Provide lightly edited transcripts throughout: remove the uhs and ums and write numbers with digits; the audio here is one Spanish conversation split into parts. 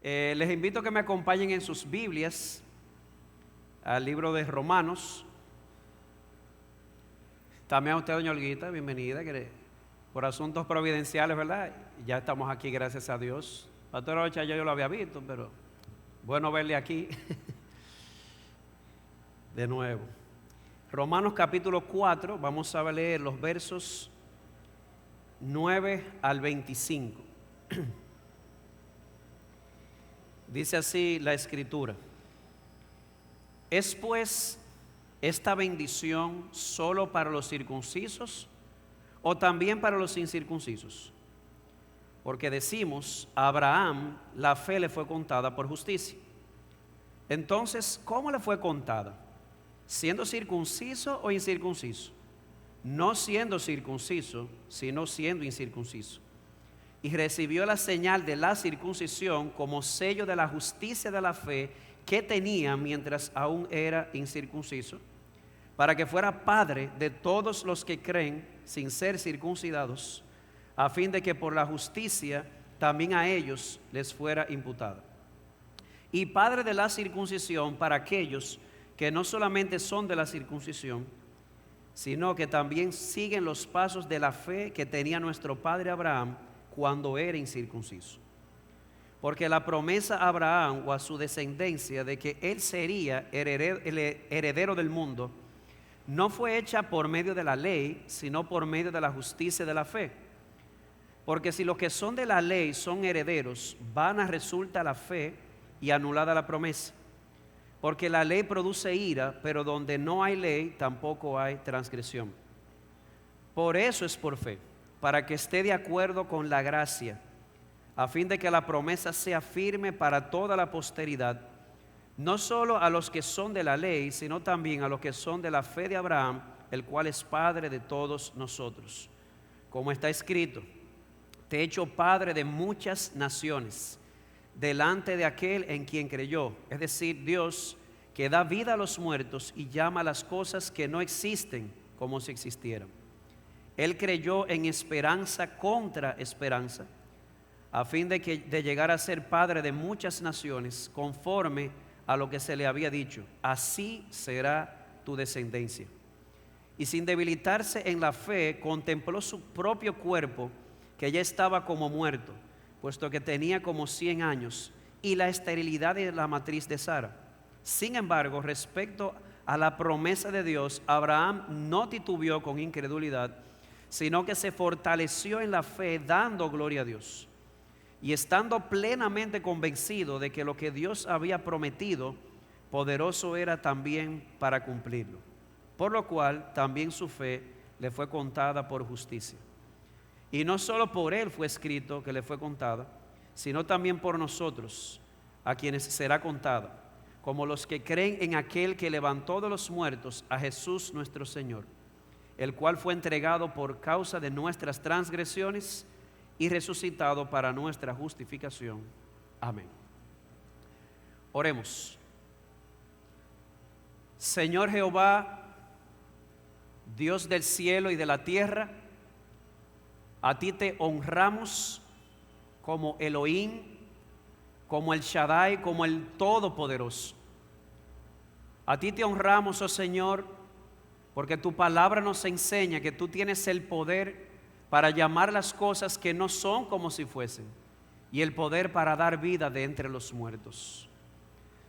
Les invito a que me acompañen en sus Biblias al libro de Romanos. También a usted, doña Olguita, bienvenida, que por asuntos providenciales, ¿verdad? Ya estamos aquí, gracias a Dios. Pastor Ocha, yo lo había visto, pero bueno verle aquí de nuevo. Romanos capítulo 4, vamos a leer los versos 9 al 25. Dice así la Escritura: ¿es pues esta bendición solo para los circuncisos o también para los incircuncisos? Porque decimos, a Abraham la fe le fue contada por justicia. Entonces, ¿cómo le fue contada? ¿Siendo circunciso o incircunciso? No siendo circunciso, sino siendo incircunciso. Y recibió la señal de la circuncisión como sello de la justicia de la fe que tenía mientras aún era incircunciso, para que fuera padre de todos los que creen sin ser circuncidados, a fin de que por la justicia también a ellos les fuera imputada. Y padre de la circuncisión para aquellos que no solamente son de la circuncisión, sino que también siguen los pasos de la fe que tenía nuestro padre Abraham cuando era incircunciso. Porque la promesa a Abraham o a su descendencia de que él sería el heredero del mundo no fue hecha por medio de la ley, sino por medio de la justicia de la fe. Porque si los que son de la ley son herederos, vana resulta la fe y anulada la promesa. Porque la ley produce ira, pero donde no hay ley tampoco hay transgresión. Por eso es por fe, para que esté de acuerdo con la gracia, a fin de que la promesa sea firme para toda la posteridad, no solo a los que son de la ley, sino también a los que son de la fe de Abraham, el cual es padre de todos nosotros. Como está escrito, te he hecho padre de muchas naciones, delante de aquel en quien creyó, es decir, Dios, que da vida a los muertos y llama a las cosas que no existen como si existieran. Él creyó en esperanza contra esperanza, a fin de llegar a ser padre de muchas naciones, conforme a lo que se le había dicho, así será tu descendencia. Y sin debilitarse en la fe, contempló su propio cuerpo, que ya estaba como muerto, puesto que tenía como 100 años, y la esterilidad de la matriz de Sara. Sin embargo, respecto a la promesa de Dios, Abraham no titubeó con incredulidad, sino que se fortaleció en la fe, dando gloria a Dios, y estando plenamente convencido de que lo que Dios había prometido, poderoso era también para cumplirlo. Por lo cual también su fe le fue contada por justicia. Y no solo por él fue escrito que le fue contada, sino también por nosotros, a quienes será contada, como los que creen en aquel que levantó de los muertos a Jesús nuestro Señor, el cual fue entregado por causa de nuestras transgresiones y resucitado para nuestra justificación. Amén. Oremos. Señor Jehová, Dios del cielo y de la tierra, a ti te honramos como Elohim, como el Shaddai, como el Todopoderoso. A ti te honramos, oh Señor, porque tu palabra nos enseña que tú tienes el poder para llamar las cosas que no son como si fuesen, y el poder para dar vida de entre los muertos.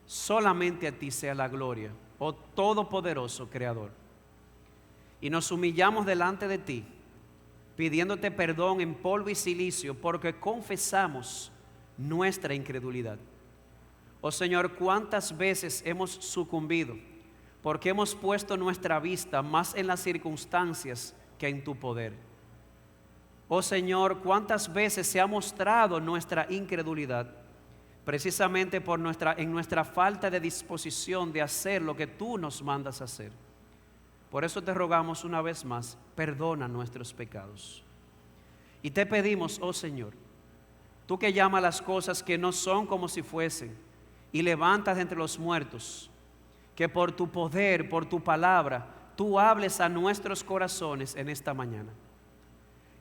Solamente a ti sea la gloria, oh Todopoderoso Creador. Y nos humillamos delante de ti, pidiéndote perdón en polvo y silicio, porque confesamos nuestra incredulidad. Oh Señor, cuántas veces hemos sucumbido, porque hemos puesto nuestra vista más en las circunstancias que en tu poder. Oh Señor, cuántas veces se ha mostrado nuestra incredulidad, precisamente por nuestra falta de disposición de hacer lo que tú nos mandas hacer. Por eso te rogamos una vez más, perdona nuestros pecados. Y te pedimos, oh Señor, tú que llamas las cosas que no son como si fuesen y levantas de entre los muertos, que por tu poder, por tu palabra, tú hables a nuestros corazones en esta mañana.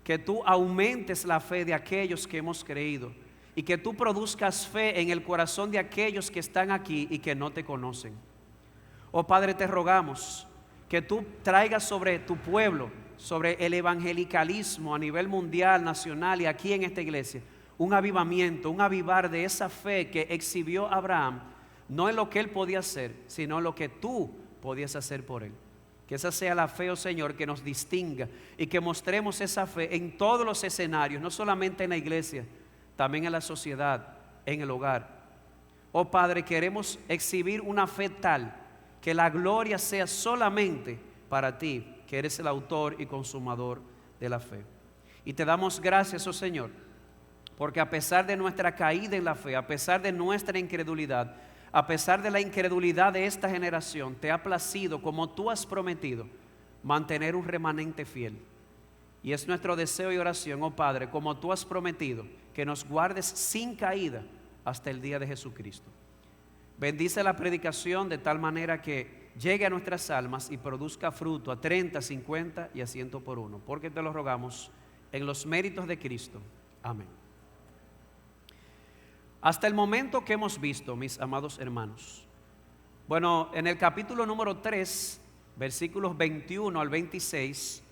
Que tú aumentes la fe de aquellos que hemos creído y que tú produzcas fe en el corazón de aquellos que están aquí y que no te conocen. Oh Padre, te rogamos que tú traigas sobre tu pueblo, sobre el evangelicalismo a nivel mundial, nacional y aquí en esta iglesia, un avivamiento, un avivar de esa fe que exhibió Abraham, no en lo que él podía hacer, sino en lo que tú podías hacer por él. Que esa sea la fe, oh Señor, que nos distinga y que mostremos esa fe en todos los escenarios, no solamente en la iglesia, también en la sociedad, en el hogar. Oh Padre, queremos exhibir una fe tal que la gloria sea solamente para ti, que eres el autor y consumador de la fe. Y te damos gracias, oh Señor, porque a pesar de nuestra caída en la fe, a pesar de nuestra incredulidad, a pesar de la incredulidad de esta generación, te ha placido, como tú has prometido, mantener un remanente fiel. Y es nuestro deseo y oración, oh Padre, como tú has prometido, que nos guardes sin caída hasta el día de Jesucristo. Bendice la predicación de tal manera que llegue a nuestras almas y produzca fruto a 30, 50 y a 100 por uno. Porque te lo rogamos en los méritos de Cristo. Amén. Hasta el momento que hemos visto, mis amados hermanos, bueno, en el capítulo número 3, versículos 21 al 26,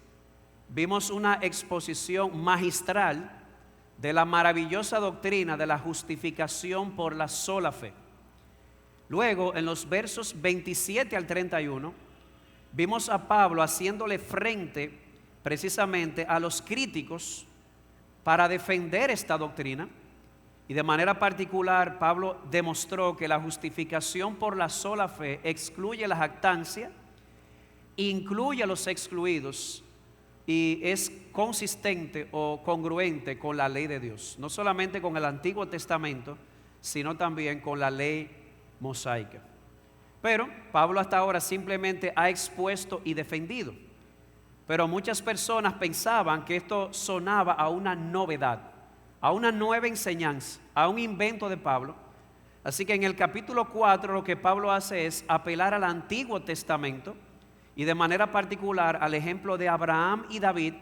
vimos una exposición magistral de la maravillosa doctrina de la justificación por la sola fe. Luego, en los versos 27 al 31, vimos a Pablo haciéndole frente precisamente a los críticos para defender esta doctrina. Y de manera particular, Pablo demostró que la justificación por la sola fe excluye la jactancia, incluye a los excluidos y es consistente o congruente con la ley de Dios. No solamente con el Antiguo Testamento, sino también con la ley mosaica. Pero Pablo hasta ahora simplemente ha expuesto y defendido. Pero muchas personas pensaban que esto sonaba a una novedad, a una nueva enseñanza, a un invento de Pablo. Así que en el capítulo 4 lo que Pablo hace es apelar al Antiguo Testamento y de manera particular al ejemplo de Abraham y David,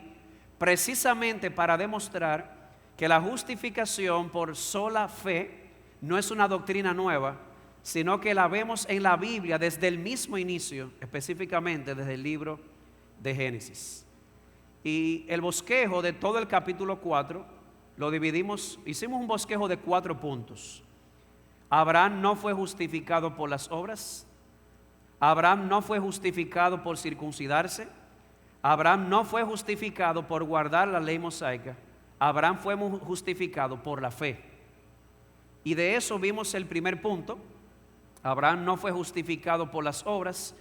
precisamente para demostrar que la justificación por sola fe no es una doctrina nueva, sino que la vemos en la Biblia desde el mismo inicio, específicamente desde el libro de Génesis. Y el bosquejo de todo el capítulo 4 lo dividimos, hicimos un bosquejo de 4 puntos. Abraham no fue justificado por las obras. Abraham no fue justificado por circuncidarse. Abraham no fue justificado por guardar la ley mosaica. Abraham fue justificado por la fe. Y de eso vimos el primer punto. Abraham no fue justificado por las obras.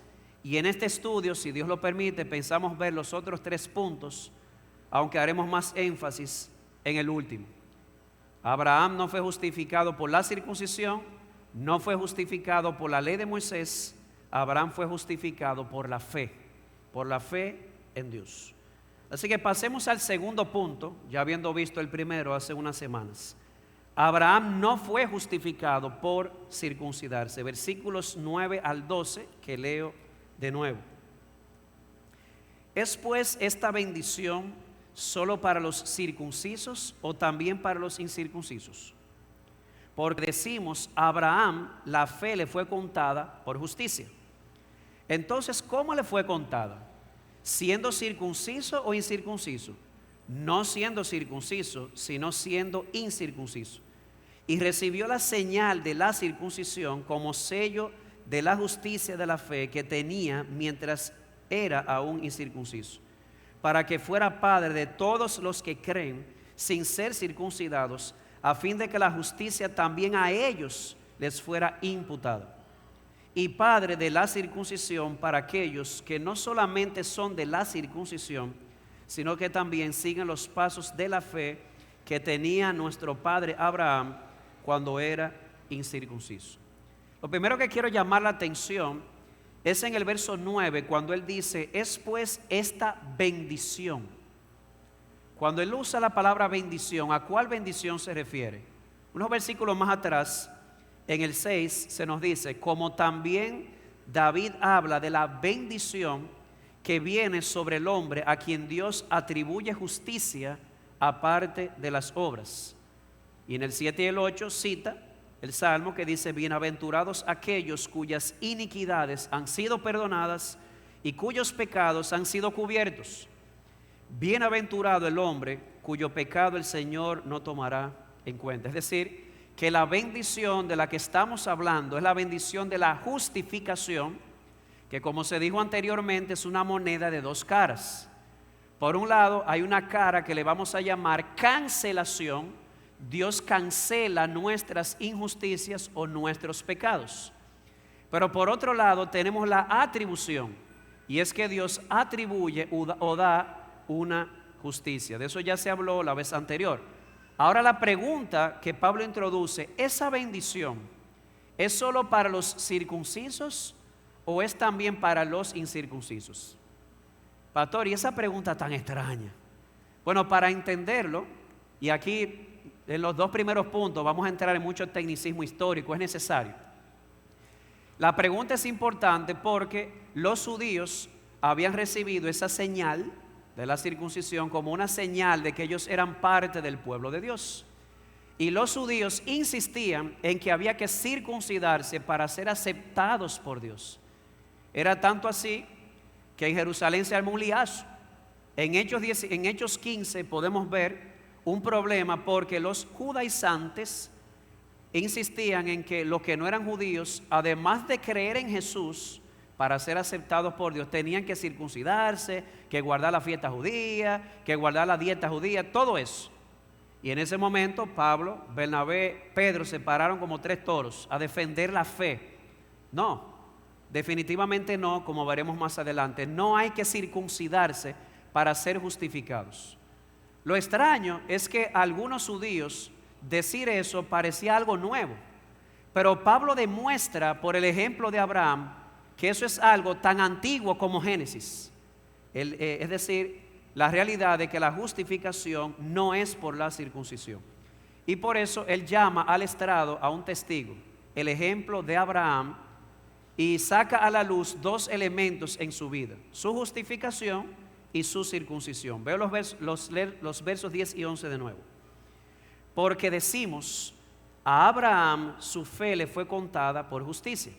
Y en este estudio, si Dios lo permite, pensamos ver los otros 3 puntos, aunque haremos más énfasis en el último. Abraham no fue justificado por la circuncisión, no fue justificado por la ley de Moisés. Abraham fue justificado por la fe en Dios. Así que pasemos al segundo punto, ya habiendo visto el primero hace unas semanas. Abraham no fue justificado por circuncidarse. Versículos 9 al 12 que leo de nuevo. ¿Es pues esta bendición solo para los circuncisos o también para los incircuncisos? Porque decimos, a Abraham la fe le fue contada por justicia. Entonces, ¿cómo le fue contada? ¿Siendo circunciso o incircunciso? No siendo circunciso, sino siendo incircunciso. Y recibió la señal de la circuncisión como sello de la justicia de la fe que tenía mientras era aún incircunciso, para que fuera padre de todos los que creen sin ser circuncidados, a fin de que la justicia también a ellos les fuera imputada. Y padre de la circuncisión para aquellos que no solamente son de la circuncisión, sino que también siguen los pasos de la fe que tenía nuestro padre Abraham cuando era incircunciso. Lo primero que quiero llamar la atención es en el verso 9, cuando él dice, es pues esta bendición. Cuando él usa la palabra bendición, ¿a cuál bendición se refiere? Unos versículos más atrás, en el 6, se nos dice, como también David habla de la bendición que viene sobre el hombre a quien Dios atribuye justicia aparte de las obras. Y en el 7 y el 8 cita el Salmo que dice: bienaventurados aquellos cuyas iniquidades han sido perdonadas y cuyos pecados han sido cubiertos. Bienaventurado el hombre cuyo pecado el Señor no tomará en cuenta. Es decir, que la bendición de la que estamos hablando es la bendición de la justificación, que como se dijo anteriormente es una moneda de dos caras. Por un lado hay una cara que le vamos a llamar cancelación. Dios cancela nuestras injusticias o nuestros pecados. Pero por otro lado tenemos la atribución, y es que Dios atribuye o da una justicia. De eso ya se habló la vez anterior. Ahora la pregunta que Pablo introduce: ¿esa bendición es solo para los circuncisos o es también para los incircuncisos? Pastor, ¿y esa pregunta tan extraña? Bueno, para entenderlo, y aquí en los dos primeros puntos vamos a entrar en mucho tecnicismo histórico, es necesario. La pregunta es importante porque los judíos habían recibido esa señal de la circuncisión como una señal de que ellos eran parte del pueblo de Dios. Y los judíos insistían en que había que circuncidarse para ser aceptados por Dios. Era tanto así que en Jerusalén se armó un liazo. En Hechos 15 podemos ver un problema porque los judaizantes insistían en que los que no eran judíos, además de creer en Jesús para ser aceptados por Dios, tenían que circuncidarse, que guardar la fiesta judía, que guardar la dieta judía, todo eso. Y en ese momento Pablo, Bernabé, Pedro se pararon como tres toros a defender la fe. No, definitivamente no, como veremos más adelante. No hay que circuncidarse para ser justificados. Lo extraño es que a algunos judíos decir eso parecía algo nuevo, pero Pablo demuestra por el ejemplo de Abraham que eso es algo tan antiguo como Génesis. Es decir, la realidad de que la justificación no es por la circuncisión. Y por eso él llama al estrado a un testigo, el ejemplo de Abraham, y saca a la luz dos elementos en su vida: su justificación y su circuncisión. Veo los versos 10 y 11 de nuevo. Porque decimos: a Abraham su fe le fue contada por justicia.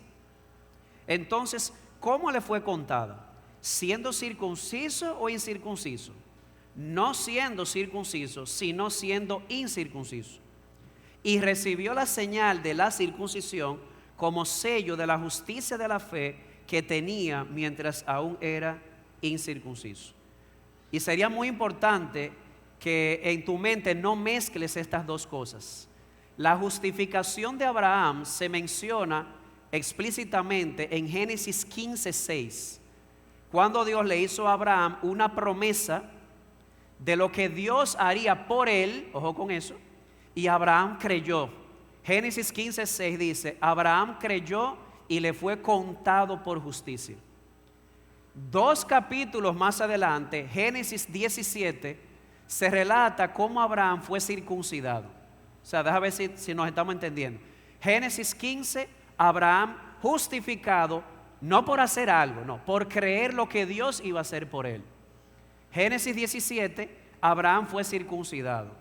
Entonces, ¿cómo le fue contada? ¿Siendo circunciso o incircunciso? No siendo circunciso, sino siendo incircunciso. Y recibió la señal de la circuncisión como sello de la justicia de la fe que tenía mientras aún era incircunciso. Y sería muy importante que en tu mente no mezcles estas dos cosas. La justificación de Abraham se menciona explícitamente en Génesis 15:6, cuando Dios le hizo a Abraham una promesa de lo que Dios haría por él. Ojo con eso. Y Abraham creyó. Génesis 15:6 dice: Abraham creyó y le fue contado por justicia. Dos capítulos más adelante, Génesis 17, se relata cómo Abraham fue circuncidado. O sea, déjame ver si nos estamos entendiendo. Génesis 15, Abraham justificado, no por hacer algo, no, por creer lo que Dios iba a hacer por él. Génesis 17, Abraham fue circuncidado.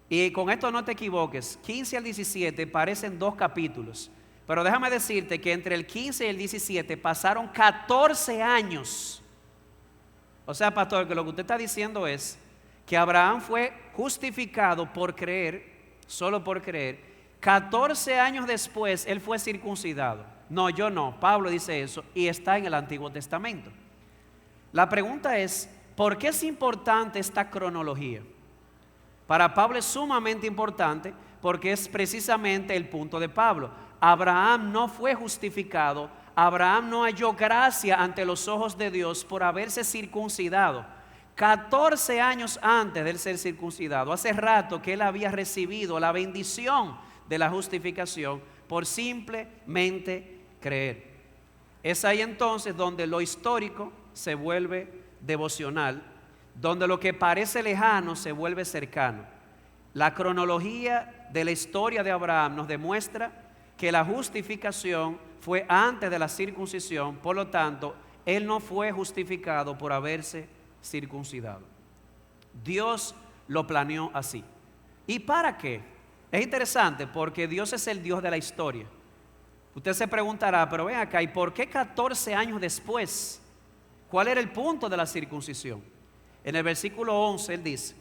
Y con esto no te equivoques, 15 al 17 parecen dos capítulos. Pero déjame decirte que entre el 15 y el 17 pasaron 14 años. O sea, pastor, que lo que usted está diciendo es que Abraham fue justificado por creer, solo por creer. 14 años después él fue circuncidado. No, yo no. Pablo dice eso y está en el Antiguo Testamento. La pregunta es: ¿por qué es importante esta cronología? Para Pablo es sumamente importante porque es precisamente el punto de Pablo. Abraham no fue justificado, Abraham no halló gracia ante los ojos de Dios por haberse circuncidado. 14 años antes de él ser circuncidado, hace rato que él había recibido la bendición de la justificación por simplemente creer. Es ahí entonces donde lo histórico se vuelve devocional, donde lo que parece lejano se vuelve cercano. La cronología de la historia de Abraham nos demuestra que la justificación fue antes de la circuncisión, por lo tanto, él no fue justificado por haberse circuncidado. Dios lo planeó así. ¿Y para qué? Es interesante porque Dios es el Dios de la historia. Usted se preguntará, pero ven acá, ¿y por qué 14 años después? ¿Cuál era el punto de la circuncisión? En el versículo 11 él dice,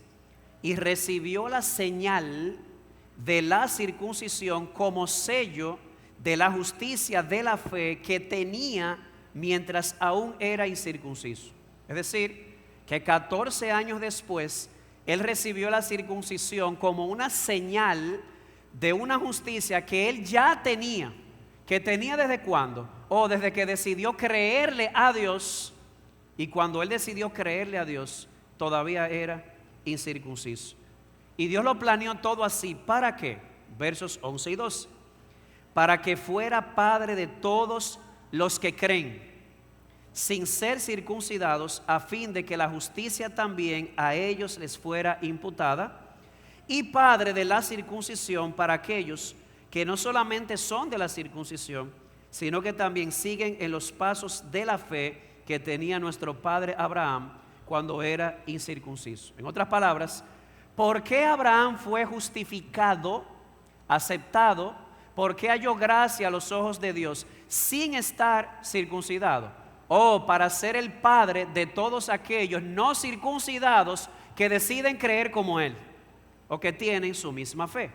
y recibió la señal de la circuncisión como sello de la justicia de la fe que tenía mientras aún era incircunciso. Es decir, que 14 años después él recibió la circuncisión como una señal de una justicia que él ya tenía. ¿Que tenía desde cuándo? Desde que decidió creerle a Dios. Y cuando él decidió creerle a Dios, todavía era incircunciso. Y Dios lo planeó todo así. ¿Para qué? Versos 11 y 12. Para que fuera padre de todos los que creen, sin ser circuncidados, a fin de que la justicia también a ellos les fuera imputada, y padre de la circuncisión para aquellos que no solamente son de la circuncisión, sino que también siguen en los pasos de la fe que tenía nuestro padre Abraham cuando era incircunciso. En otras palabras, ¿por qué Abraham fue justificado, aceptado? ¿Por qué halló gracia a los ojos de Dios sin estar circuncidado? Para ser el padre de todos aquellos no circuncidados que deciden creer como él o que tienen su misma fe.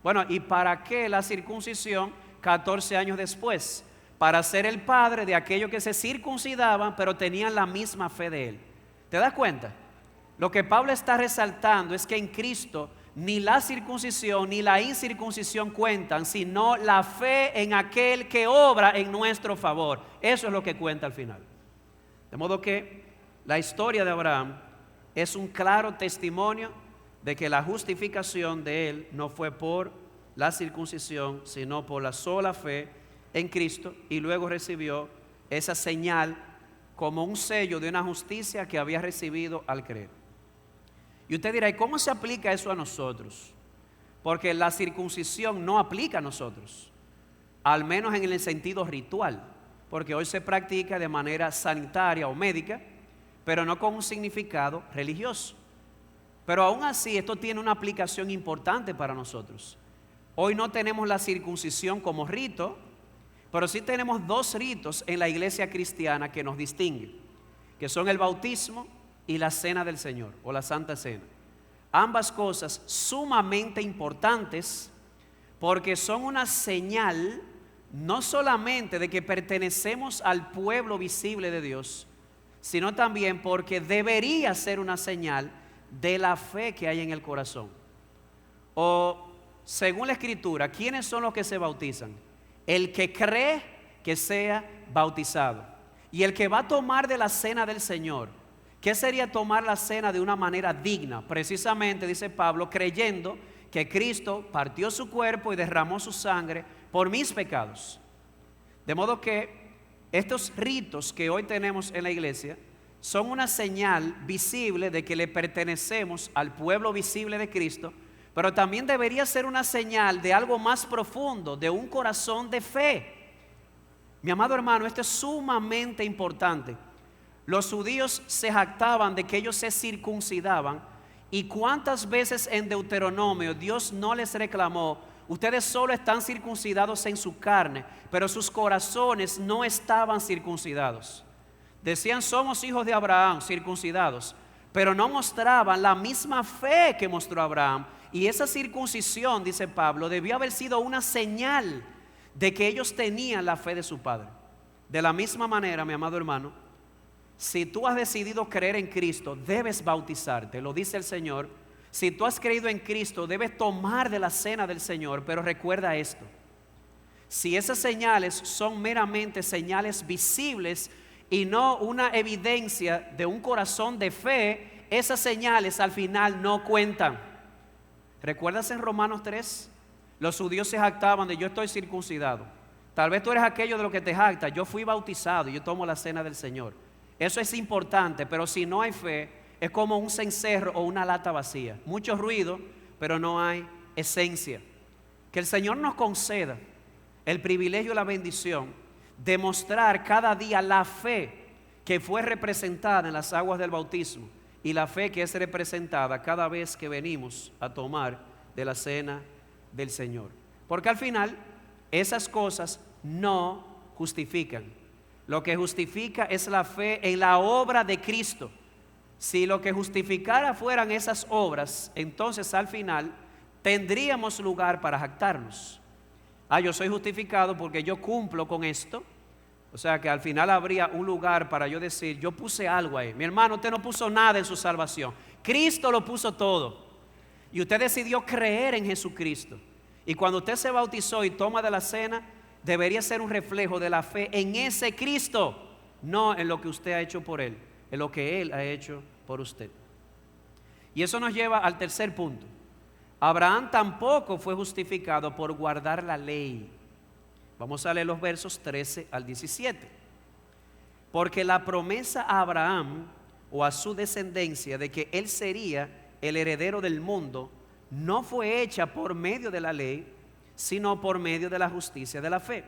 Bueno, ¿y para qué la circuncisión 14 años después? Para ser el padre de aquellos que se circuncidaban pero tenían la misma fe de él. ¿Te das cuenta? Lo que Pablo está resaltando es que en Cristo ni la circuncisión ni la incircuncisión cuentan, sino la fe en aquel que obra en nuestro favor. Eso es lo que cuenta al final. De modo que la historia de Abraham es un claro testimonio de que la justificación de él no fue por la circuncisión, sino por la sola fe en Cristo, y luego recibió esa señal como un sello de una justicia que había recibido al creer. Y usted dirá, ¿y cómo se aplica eso a nosotros? Porque la circuncisión no aplica a nosotros, al menos en el sentido ritual, porque hoy se practica de manera sanitaria o médica, pero no con un significado religioso. Pero aún así esto tiene una aplicación importante para nosotros. Hoy no tenemos la circuncisión como rito, pero sí tenemos dos ritos en la iglesia cristiana que nos distinguen, que son el bautismo y la cena del Señor o la Santa Cena. Ambas cosas sumamente importantes porque son una señal no solamente de que pertenecemos al pueblo visible de Dios, sino también porque debería ser una señal de la fe que hay en el corazón. Según la Escritura, ¿quiénes son los que se bautizan? El que cree que sea bautizado. Y el que va a tomar de la cena del Señor. ¿Qué sería tomar la cena de una manera digna? Precisamente, dice Pablo, creyendo que Cristo partió su cuerpo y derramó su sangre por mis pecados. De modo que estos ritos que hoy tenemos en la iglesia son una señal visible de que le pertenecemos al pueblo visible de Cristo, pero también debería ser una señal de algo más profundo, de un corazón de fe. Mi amado hermano, esto es sumamente importante. Los judíos se jactaban de que ellos se circuncidaban, y cuántas veces en Deuteronomio Dios no les reclamó: ustedes solo están circuncidados en su carne, pero sus corazones no estaban circuncidados. Decían, somos hijos de Abraham, circuncidados, pero no mostraban la misma fe que mostró Abraham. Y esa circuncisión, dice Pablo, debió haber sido una señal de que ellos tenían la fe de su padre. De la misma manera, mi amado hermano, si tú has decidido creer en Cristo, debes bautizarte, lo dice el Señor. Si tú has creído en Cristo, debes tomar de la cena del Señor. Pero recuerda esto: si esas señales son meramente señales visibles y no una evidencia de un corazón de fe, esas señales al final no cuentan. ¿Recuerdas en Romanos 3? Los judíos se jactaban de: yo estoy circuncidado. Tal vez tú eres aquello de lo que te jactas: yo fui bautizado, yo tomo la cena del Señor. Eso es importante, pero si no hay fe, es como un cencerro o una lata vacía. Mucho ruido, pero no hay esencia. Que el Señor nos conceda el privilegio y la bendición de mostrar cada día la fe que fue representada en las aguas del bautismo y la fe que es representada cada vez que venimos a tomar de la cena del Señor. Porque al final esas cosas no justifican. Lo que justifica es la fe en la obra de Cristo. Si lo que justificara fueran esas obras, entonces al final tendríamos lugar para jactarnos. Yo soy justificado porque yo cumplo con esto. O sea que al final habría un lugar para yo decir, yo puse algo ahí. Mi hermano, usted no puso nada en su salvación. Cristo lo puso todo. Y usted decidió creer en Jesucristo. Y cuando usted se bautizó y toma de la cena, debería ser un reflejo de la fe en ese Cristo, no en lo que usted ha hecho por Él, en lo que Él ha hecho por usted. Y eso nos lleva al tercer punto. Abraham tampoco fue justificado por guardar la ley. Vamos a leer los versos 13 al 17. Porque la promesa a Abraham o a su descendencia de que él sería el heredero del mundo no fue hecha por medio de la ley, sino por medio de la justicia de la fe.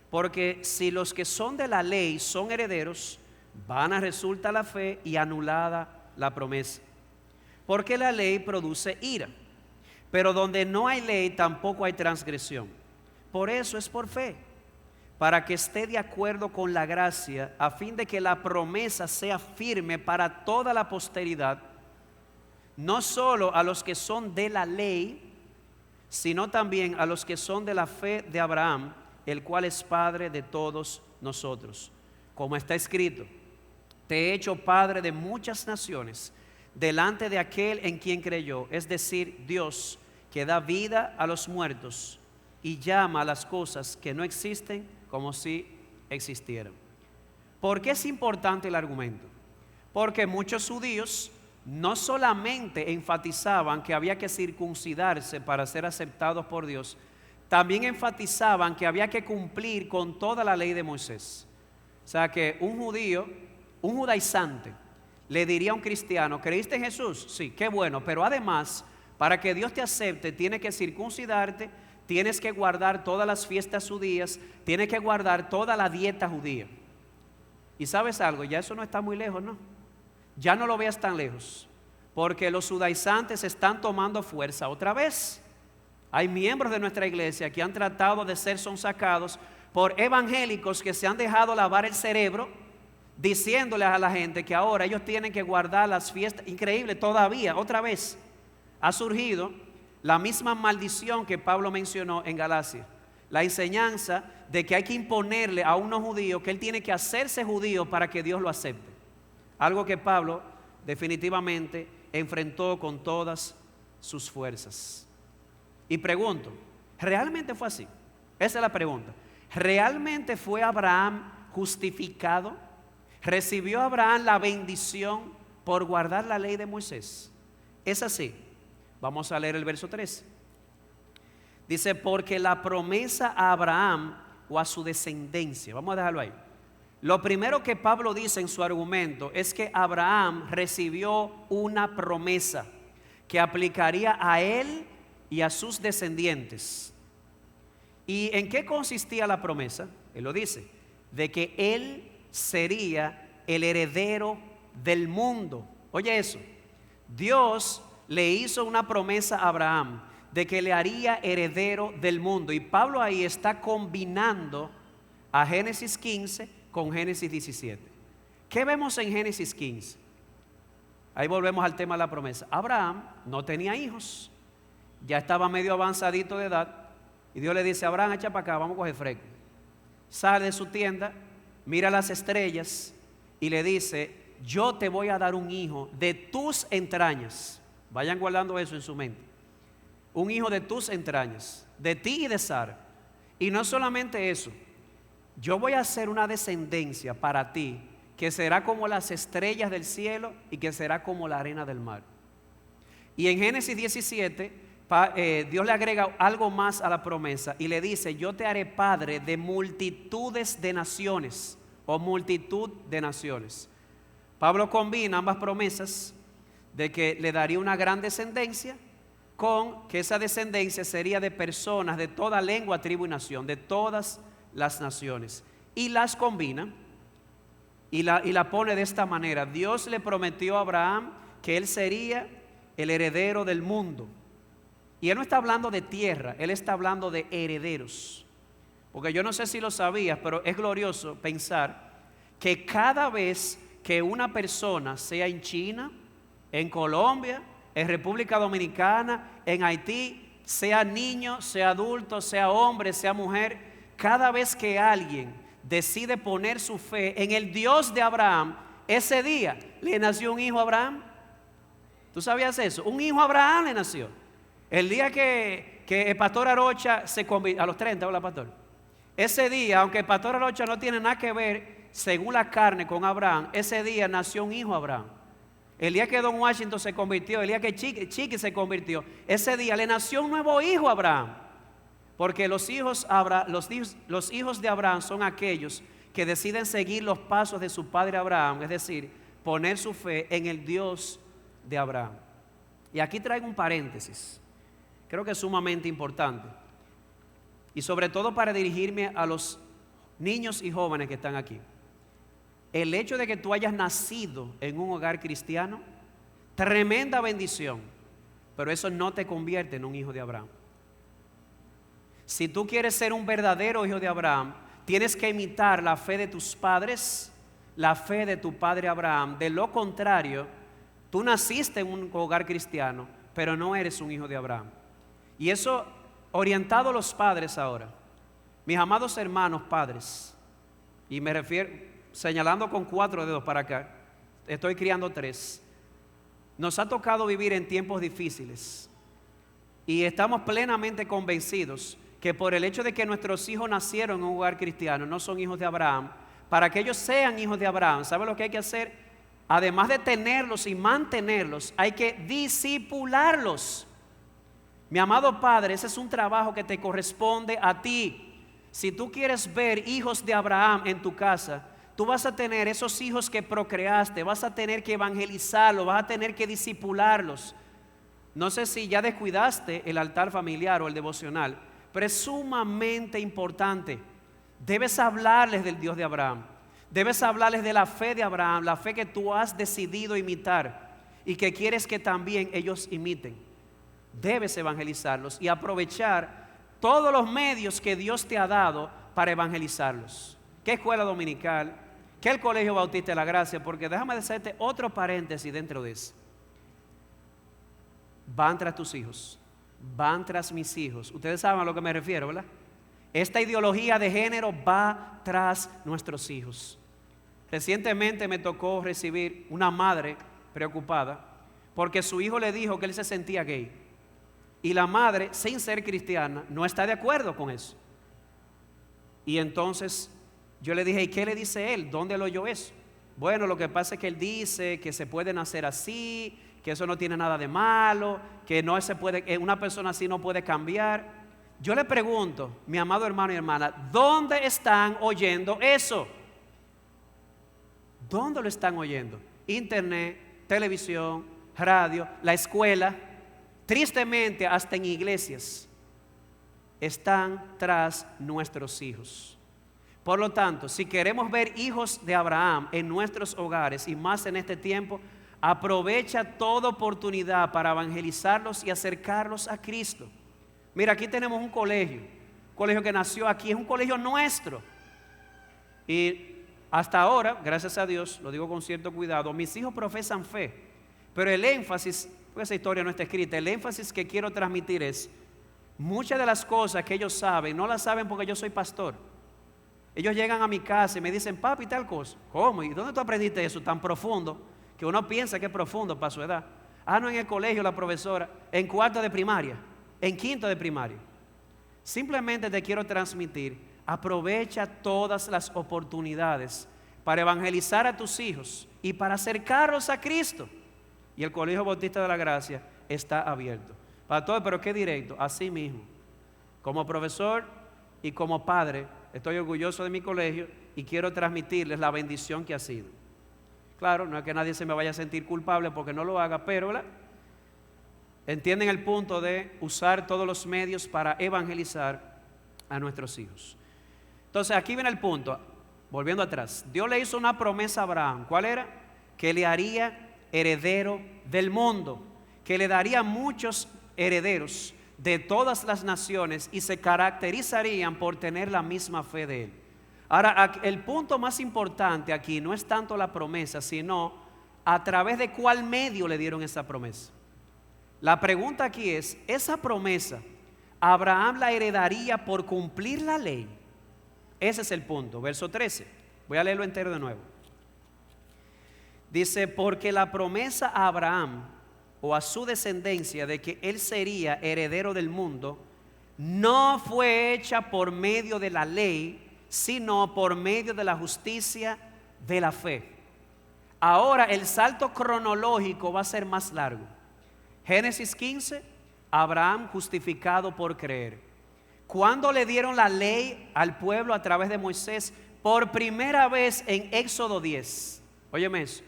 Porque si los que son de la ley son herederos, vana resulta la fe y anulada la promesa. Porque la ley produce ira, pero donde no hay ley tampoco hay transgresión. Por eso es por fe, para que esté de acuerdo con la gracia, a fin de que la promesa sea firme para toda la posteridad, no solo a los que son de la ley, sino también a los que son de la fe de Abraham, el cual es Padre de todos nosotros. Como está escrito, te he hecho Padre de muchas naciones, delante de aquel en quien creyó, es decir, Dios, que da vida a los muertos y llama a las cosas que no existen como si existieran. ¿Por qué es importante el argumento? Porque muchos judíos no solamente enfatizaban que había que circuncidarse para ser aceptados por Dios, también enfatizaban que había que cumplir con toda la ley de Moisés. O sea que un judío, un judaizante, le diría a un cristiano, ¿creíste en Jesús? Sí, qué bueno, pero además, para que Dios te acepte, tienes que circuncidarte, tienes que guardar todas las fiestas judías, tienes que guardar toda la dieta judía. Y sabes algo, ya eso no está muy lejos, ¿no? Ya no lo veas tan lejos, porque los judaizantes están tomando fuerza otra vez. Hay miembros de nuestra iglesia que han tratado de ser sonsacados por evangélicos que se han dejado lavar el cerebro, diciéndoles a la gente que ahora ellos tienen que guardar las fiestas. Increíble, todavía, otra vez, ha surgido la misma maldición que Pablo mencionó en Galacia. La enseñanza de que hay que imponerle a unos judíos que él tiene que hacerse judío para que Dios lo acepte. Algo que Pablo definitivamente enfrentó con todas sus fuerzas. Y pregunto, ¿realmente fue así? Esa es la pregunta. ¿Realmente fue Abraham justificado? ¿Recibió Abraham la bendición por guardar la ley de Moisés? Es así. Vamos a leer el verso 3. Dice, porque la promesa a Abraham o a su descendencia, vamos a dejarlo ahí. Lo primero que Pablo dice en su argumento es que Abraham recibió una promesa que aplicaría a él y a sus descendientes. ¿Y en qué consistía la promesa? Él lo dice, de que él sería el heredero del mundo. Oye eso, Dios le hizo una promesa a Abraham de que le haría heredero del mundo. Y Pablo ahí está combinando a Génesis 15 con Génesis 17. ¿Qué vemos en Génesis 15? Ahí volvemos al tema de la promesa. Abraham no tenía hijos, ya estaba medio avanzadito de edad, y Dios le dice, Abraham, echa para acá, vamos a coger fresco. Sale de su tienda, mira las estrellas y le dice, yo te voy a dar un hijo de tus entrañas. Vayan guardando eso en su mente. Un hijo de tus entrañas, de ti y de Sara. Y no solamente eso, yo voy a hacer una descendencia para ti que será como las estrellas del cielo y que será como la arena del mar. Y en Génesis 17, Dios le agrega algo más a la promesa y le dice, yo te haré padre de multitudes de naciones o multitud de naciones. Pablo combina ambas promesas de que le daría una gran descendencia con que esa descendencia sería de personas de toda lengua, tribu y nación, de todas las naciones. Y las combina y la pone de esta manera. Dios le prometió a Abraham que él sería el heredero del mundo. Y él no está hablando de tierra, él está hablando de herederos. Porque yo no sé si lo sabías, pero es glorioso pensar que cada vez que una persona, sea en China, en Colombia, en República Dominicana, en Haití, sea niño, sea adulto, sea hombre, sea mujer, cada vez que alguien decide poner su fe en el Dios de Abraham, ese día le nació un hijo a Abraham. ¿Tú sabías eso? Un hijo a Abraham le nació. El día que el pastor Arocha se convirtió, a los 30, hola pastor. Ese día, aunque el pastor Arocha no tiene nada que ver, según la carne, con Abraham, ese día nació un hijo a Abraham. El día que Don Washington se convirtió, el día que Chiqui se convirtió, ese día le nació un nuevo hijo a Abraham. Porque los hijos de Abraham son aquellos que deciden seguir los pasos de su padre Abraham, es decir, poner su fe en el Dios de Abraham. Y aquí traigo un paréntesis, creo que es sumamente importante, y sobre todo para dirigirme a los niños y jóvenes que están aquí. El hecho de que tú hayas nacido en un hogar cristiano, tremenda bendición, pero eso no te convierte en un hijo de Abraham. Si tú quieres ser un verdadero hijo de Abraham, tienes que imitar la fe de tus padres, la fe de tu padre Abraham. De lo contrario, tú naciste en un hogar cristiano, pero no eres un hijo de Abraham. Y eso orientado a los padres ahora. Mis amados hermanos padres, y me refiero señalando con 4 dedos para acá, estoy criando 3. Nos ha tocado vivir en tiempos difíciles y estamos plenamente convencidos que por el hecho de que nuestros hijos nacieron en un hogar cristiano, no son hijos de Abraham. Para que ellos sean hijos de Abraham, ¿sabe lo que hay que hacer? Además de tenerlos y mantenerlos, hay que discipularlos. Mi amado padre, ese es un trabajo que te corresponde a ti. Si tú quieres ver hijos de Abraham en tu casa, tú vas a tener esos hijos que procreaste, vas a tener que evangelizarlos, vas a tener que discipularlos. No sé si ya descuidaste el altar familiar o el devocional, pero es sumamente importante. Debes hablarles del Dios de Abraham. Debes hablarles de la fe de Abraham, la fe que tú has decidido imitar y que quieres que también ellos imiten. Debes evangelizarlos y aprovechar todos los medios que Dios te ha dado para evangelizarlos. ¿Qué escuela dominical? ¿Qué el Colegio Bautista de la Gracia? Porque déjame decirte otro paréntesis dentro de eso. Van tras tus hijos, van tras mis hijos. Ustedes saben a lo que me refiero, ¿verdad? Esta ideología de género va tras nuestros hijos. Recientemente me tocó recibir una madre preocupada porque su hijo le dijo que él se sentía gay. Y la madre, sin ser cristiana, no está de acuerdo con eso. Y entonces yo le dije, ¿y qué le dice él? ¿Dónde lo oyó eso? Bueno, lo que pasa es que él dice que se puede nacer así, que eso no tiene nada de malo, que no se puede, una persona así no puede cambiar. Yo le pregunto, mi amado hermano y hermana, ¿dónde están oyendo eso? ¿Dónde lo están oyendo? Internet, televisión, radio, la escuela. Tristemente, hasta en iglesias están tras nuestros hijos. Por lo tanto, si queremos ver hijos de Abraham en nuestros hogares y más en este tiempo, aprovecha toda oportunidad para evangelizarlos y acercarlos a Cristo. Mira, aquí tenemos un colegio que nació aquí, es un colegio nuestro. Y hasta ahora, gracias a Dios, lo digo con cierto cuidado, mis hijos profesan fe, pero el énfasis, porque esa historia no está escrita, el énfasis que quiero transmitir es, muchas de las cosas que ellos saben, no las saben porque yo soy pastor. Ellos llegan a mi casa y me dicen, papi, tal cosa. ¿Cómo? ¿Y dónde tú aprendiste eso tan profundo? Que uno piensa que es profundo para su edad. Ah, no, en el colegio la profesora, en 4º de primaria, en 5º de primaria. Simplemente te quiero transmitir, aprovecha todas las oportunidades para evangelizar a tus hijos y para acercarlos a Cristo. Y el Colegio Bautista de la Gracia está abierto. Pastor, pero qué directo, así mismo. Como profesor y como padre, estoy orgulloso de mi colegio y quiero transmitirles la bendición que ha sido. Claro, no es que nadie se me vaya a sentir culpable porque no lo haga, pero ¿verdad? Entienden el punto de usar todos los medios para evangelizar a nuestros hijos. Entonces aquí viene el punto, volviendo atrás. Dios le hizo una promesa a Abraham. ¿Cuál era? Que le haría heredero del mundo, que le daría muchos herederos, de todas las naciones y se caracterizarían por tener la misma fe de Él. Ahora, el punto más importante aquí no es tanto la promesa, sino a través de cuál medio le dieron esa promesa. La pregunta aquí es, ¿esa promesa Abraham la heredaría por cumplir la ley? Ese es el punto, verso 13. Voy a leerlo entero de nuevo. Dice, porque la promesa a Abraham o a su descendencia de que él sería heredero del mundo no fue hecha por medio de la ley, sino por medio de la justicia de la fe. Ahora el salto cronológico va a ser más largo. Génesis 15, Abraham justificado por creer. ¿Cuándo le dieron la ley al pueblo a través de Moisés? Por primera vez en Éxodo 10. Óyeme eso.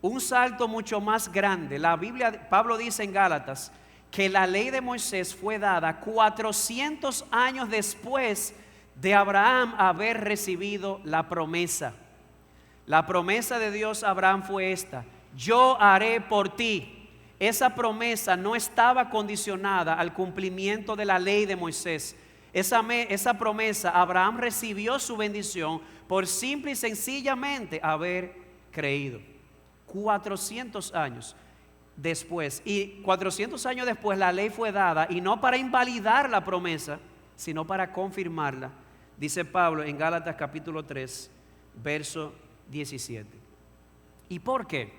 Un salto mucho más grande. La Biblia, Pablo dice en Gálatas que la ley de Moisés fue dada 400 años después de Abraham haber recibido la promesa. La promesa de Dios a Abraham fue esta: yo haré por ti. Esa promesa no estaba condicionada al cumplimiento de la ley de Moisés. Esa promesa, Abraham recibió su bendición por simple y sencillamente haber creído. 400 años después, y 400 años después la ley fue dada, y no para invalidar la promesa, sino para confirmarla. Dice Pablo en Gálatas capítulo 3, verso 17. ¿Y por qué?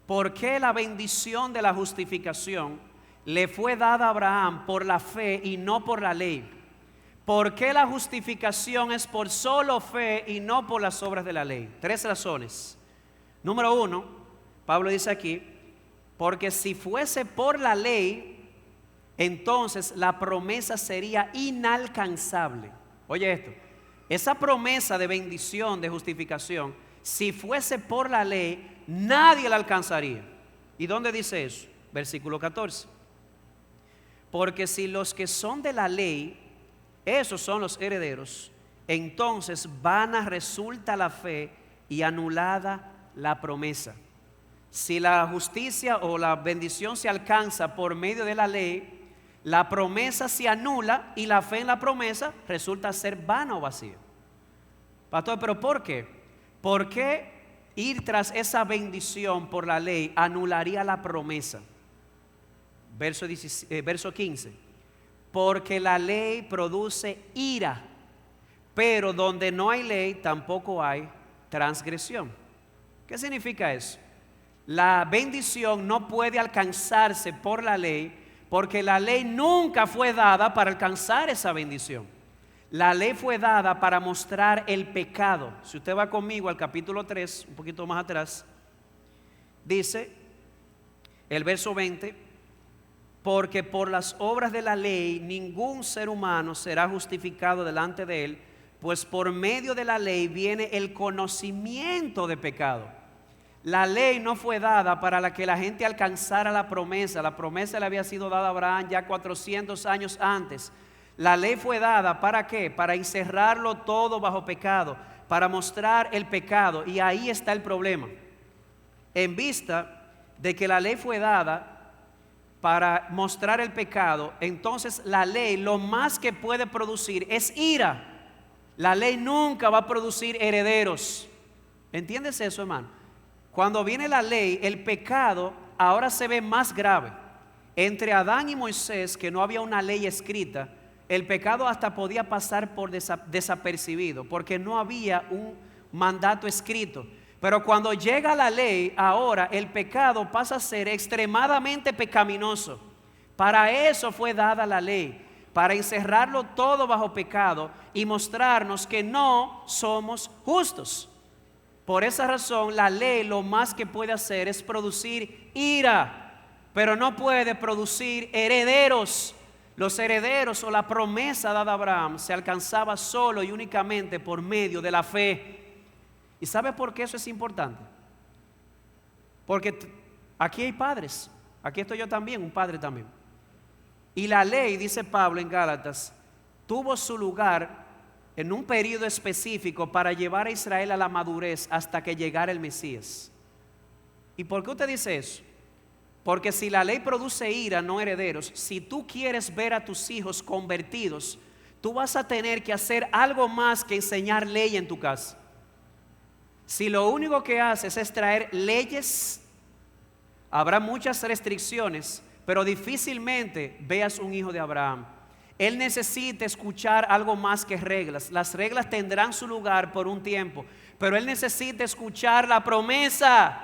¿Por qué la bendición de la justificación le fue dada a Abraham por la fe y no por la ley? ¿Por qué la justificación es por solo fe y no por las obras de la ley? 3 razones. Número 1, Pablo dice aquí, porque si fuese por la ley, entonces la promesa sería inalcanzable. Oye esto, esa promesa de bendición, de justificación, si fuese por la ley, nadie la alcanzaría. ¿Y dónde dice eso? Versículo 14. Porque si los que son de la ley, esos son los herederos, entonces vana resulta la fe y anulada la promesa. Si la justicia o la bendición se alcanza por medio de la ley, la promesa se anula y la fe en la promesa resulta ser vana o vacía. Pastor, ¿pero por qué? ¿Por qué ir tras esa bendición por la ley anularía la promesa? Verso 15. Porque la ley produce ira, pero donde no hay ley tampoco hay transgresión. ¿Qué significa eso? La bendición no puede alcanzarse por la ley, porque la ley nunca fue dada para alcanzar esa bendición. La ley fue dada para mostrar el pecado. Si usted va conmigo al capítulo 3, un poquito más atrás, dice el verso 20: porque por las obras de la ley ningún ser humano será justificado delante de él, pues por medio de la ley viene el conocimiento de pecado. La ley no fue dada para que la gente alcanzara la promesa. La promesa le había sido dada a Abraham ya 400 años antes. La ley fue dada ¿para qué? Para encerrarlo todo bajo pecado, para mostrar el pecado. Y ahí está el problema. En vista de que la ley fue dada para mostrar el pecado, entonces la ley lo más que puede producir es ira. La ley nunca va a producir herederos. ¿Entiendes eso, hermano? Cuando viene la ley, el pecado ahora se ve más grave. Entre Adán y Moisés, que no había una ley escrita, el pecado hasta podía pasar por desapercibido, porque no había un mandato escrito. Pero cuando llega la ley, ahora el pecado pasa a ser extremadamente pecaminoso. Para eso fue dada la ley, para encerrarlo todo bajo pecado y mostrarnos que no somos justos. Por esa razón, la ley lo más que puede hacer es producir ira, pero no puede producir herederos. Los herederos o la promesa dada a Abraham se alcanzaba solo y únicamente por medio de la fe. ¿Y sabe por qué eso es importante? Porque aquí hay padres, aquí estoy yo también, un padre también. Y la ley, dice Pablo en Gálatas, tuvo su lugar en un periodo específico para llevar a Israel a la madurez hasta que llegara el Mesías. ¿Y por qué usted dice eso? Porque si la ley produce ira, no herederos, si tú quieres ver a tus hijos convertidos, tú vas a tener que hacer algo más que enseñar ley en tu casa. Si lo único que haces es traer leyes, habrá muchas restricciones, pero difícilmente veas un hijo de Abraham. Él necesita escuchar algo más que reglas. Las reglas tendrán su lugar por un tiempo, pero él necesita escuchar la promesa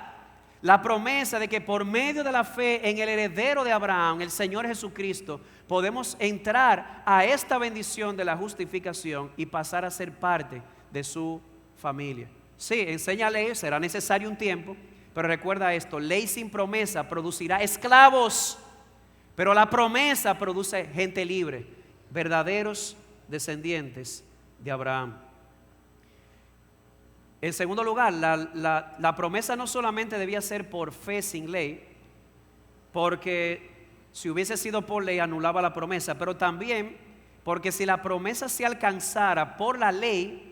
de que por medio de la fe en el heredero de Abraham, el Señor Jesucristo, podemos entrar a esta bendición de la justificación y pasar a ser parte de su familia. Sí, enseña ley, será necesario un tiempo, pero recuerda esto: ley sin promesa producirá esclavos, pero la promesa produce gente libre, verdaderos descendientes de Abraham. En segundo lugar, la promesa no solamente debía ser por fe sin ley, porque si hubiese sido por ley anulaba la promesa, pero también porque si la promesa se alcanzara por la ley,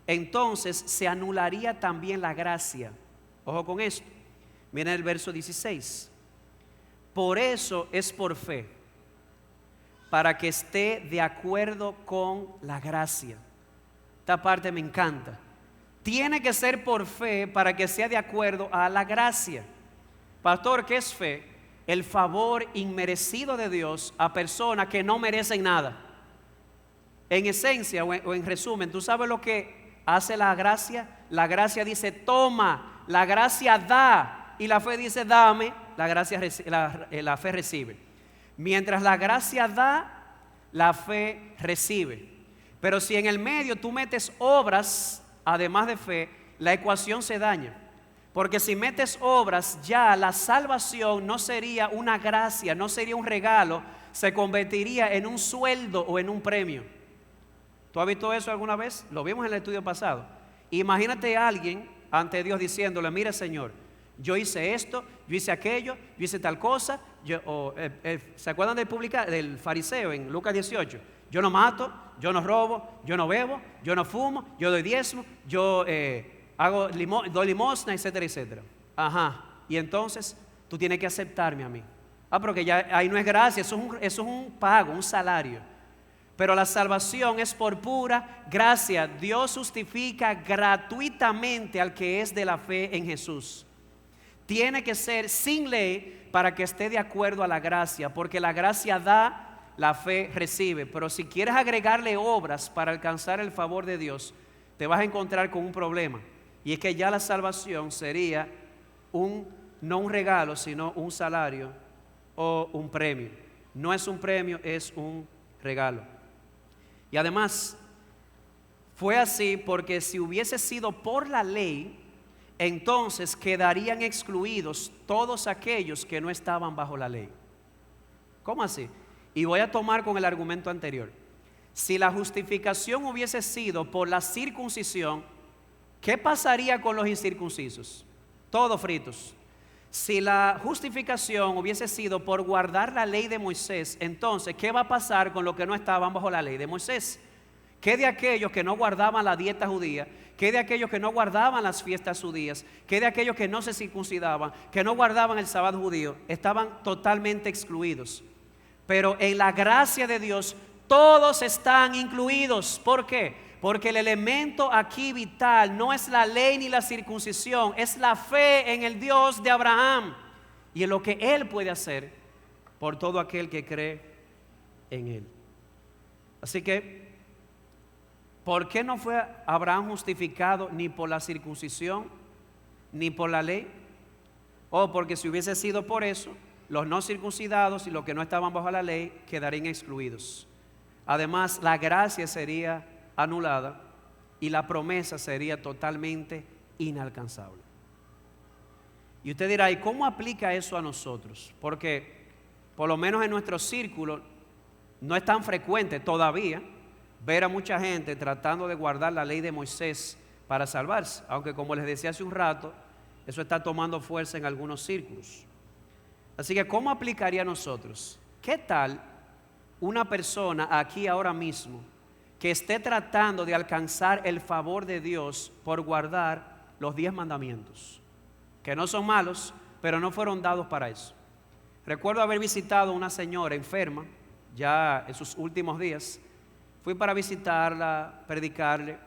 entonces se anularía también la gracia. Ojo con esto. Miren el verso 16. Por eso es por fe, para que esté de acuerdo con la gracia. Esta parte me encanta. Tiene que ser por fe para que sea de acuerdo a la gracia. Pastor, ¿qué es fe? El favor inmerecido de Dios a personas que no merecen nada. En esencia o en resumen, ¿tú sabes lo que hace la gracia? La gracia dice toma, la gracia da, y la fe dice dame, la fe recibe. Mientras la gracia da, la fe recibe. Pero si en el medio tú metes obras además de fe, la ecuación se daña. Porque si metes obras, ya la salvación no sería una gracia, no sería un regalo, se convertiría en un sueldo o en un premio. ¿Tú has visto eso alguna vez? Lo vimos en el estudio pasado. Imagínate a alguien ante Dios diciéndole: mire, Señor, yo hice esto, yo hice aquello, yo hice tal cosa. ¿Se acuerdan del fariseo en Lucas 18? Yo no mato, yo no robo, yo no bebo, yo no fumo, yo doy diezmo, yo doy limosna, etcétera, etcétera. Ajá, y entonces tú tienes que aceptarme a mí. Porque ya ahí no es gracia, eso es un pago, un salario. Pero la salvación es por pura gracia. Dios justifica gratuitamente al que es de la fe en Jesús. Tiene que ser sin ley para que esté de acuerdo a la gracia, porque la gracia da, la fe recibe. Pero si quieres agregarle obras para alcanzar el favor de Dios, te vas a encontrar con un problema, y es que ya la salvación sería no un regalo, sino un salario o un premio. No es un premio, es un regalo. Y además fue así porque si hubiese sido por la ley, entonces quedarían excluidos todos aquellos que no estaban bajo la ley. ¿Cómo así? Y voy a tomar con el argumento anterior. Si la justificación hubiese sido por la circuncisión, ¿qué pasaría con los incircuncisos? Todos fritos. Si la justificación hubiese sido por guardar la ley de Moisés, entonces, ¿qué va a pasar con los que no estaban bajo la ley de Moisés? ¿Qué de aquellos que no guardaban la dieta judía? ¿Qué de aquellos que no guardaban las fiestas judías? ¿Qué de aquellos que no se circuncidaban? ¿Que no guardaban el sábado judío? Estaban totalmente excluidos. Pero en la gracia de Dios todos están incluidos. ¿Por qué? Porque el elemento aquí vital no es la ley ni la circuncisión, es la fe en el Dios de Abraham y en lo que Él puede hacer por todo aquel que cree en Él. Así que, ¿por qué no fue Abraham justificado ni por la circuncisión ni por la ley? Porque si hubiese sido por eso, los no circuncidados y los que no estaban bajo la ley quedarían excluidos. Además, la gracia sería anulada y la promesa sería totalmente inalcanzable. Y usted dirá: ¿y cómo aplica eso a nosotros? Porque por lo menos en nuestro círculo no es tan frecuente todavía ver a mucha gente tratando de guardar la ley de Moisés para salvarse, aunque, como les decía hace un rato, eso está tomando fuerza en algunos círculos. Así que, ¿cómo aplicaría a nosotros? ¿Qué tal una persona aquí ahora mismo que esté tratando de alcanzar el favor de Dios por guardar los 10 mandamientos? Que no son malos, pero no fueron dados para eso. Recuerdo haber visitado a una señora enferma, ya en sus últimos días. Fui para visitarla, predicarle,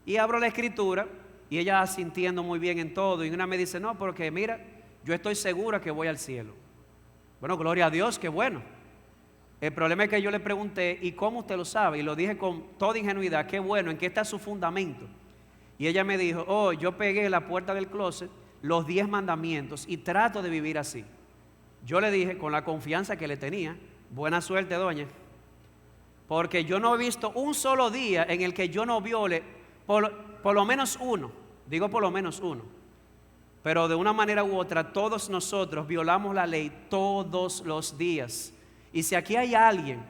y abro la escritura, y ella sintiendo muy bien en todo, y una me dice, no, porque mira, yo estoy segura que voy al cielo. Bueno, gloria a Dios, qué bueno. El problema es que yo le pregunté, ¿y cómo usted lo sabe? Y lo dije con toda ingenuidad, qué bueno, ¿en qué está su fundamento? Y ella me dijo, oh, yo pegué en la puerta del closet los 10 mandamientos y trato de vivir así. Yo le dije, con la confianza que le tenía, buena suerte, doña, porque yo no he visto un solo día en el que yo no viole, por lo menos uno, digo por lo menos uno, pero de una manera u otra todos nosotros violamos la ley todos los días. Y si aquí hay alguien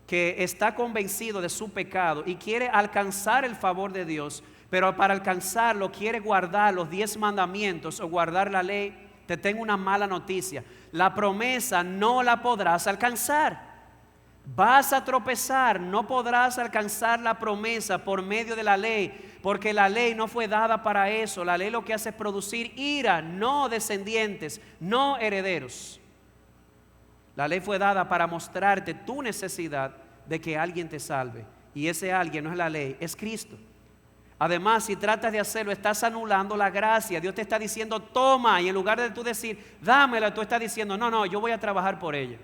que está convencido de su pecado y quiere alcanzar el favor de Dios, pero para alcanzarlo quiere guardar los 10 mandamientos o guardar la ley, te tengo una mala noticia. La promesa no la podrás alcanzar. Vas a tropezar, no podrás alcanzar la promesa por medio de la ley, porque la ley no fue dada para eso. La ley lo que hace es producir ira, no descendientes, no herederos. La ley fue dada para mostrarte tu necesidad de que alguien te salve, y ese alguien no es la ley, es Cristo. Además, si tratas de hacerlo, estás anulando la gracia. Dios te está diciendo, toma, y en lugar de tú decir, dámela, tú estás diciendo, no, yo voy a trabajar por ella.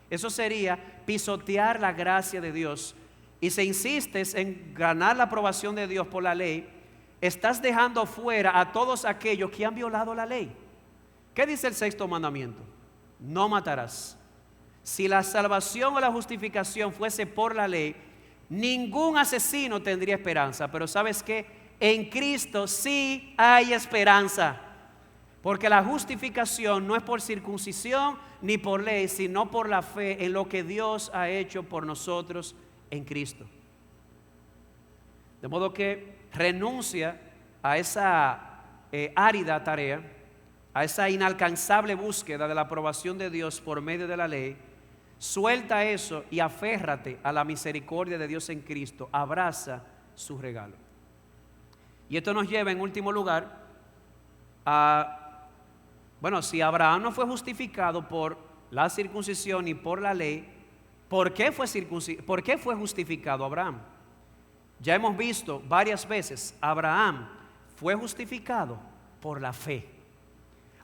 Eso sería pisotear la gracia de Dios. Y si insistes en ganar la aprobación de Dios por la ley, estás dejando fuera a todos aquellos que han violado la ley. ¿Qué dice el 6º mandamiento? No matarás. Si la salvación o la justificación fuese por la ley, ningún asesino tendría esperanza. Pero ¿sabes qué? En Cristo sí hay esperanza. Porque la justificación no es por circuncisión ni por ley, sino por la fe en lo que Dios ha hecho por nosotros en Cristo. De modo que renuncia a esa árida tarea, a esa inalcanzable búsqueda de la aprobación de Dios por medio de la ley. Suelta eso y aférrate a la misericordia de Dios en Cristo. Abraza su regalo. Y esto nos lleva en último lugar a, bueno, si Abraham no fue justificado por la circuncisión y por la ley, ¿por qué fue justificado Abraham? Ya hemos visto varias veces, Abraham fue justificado por la fe.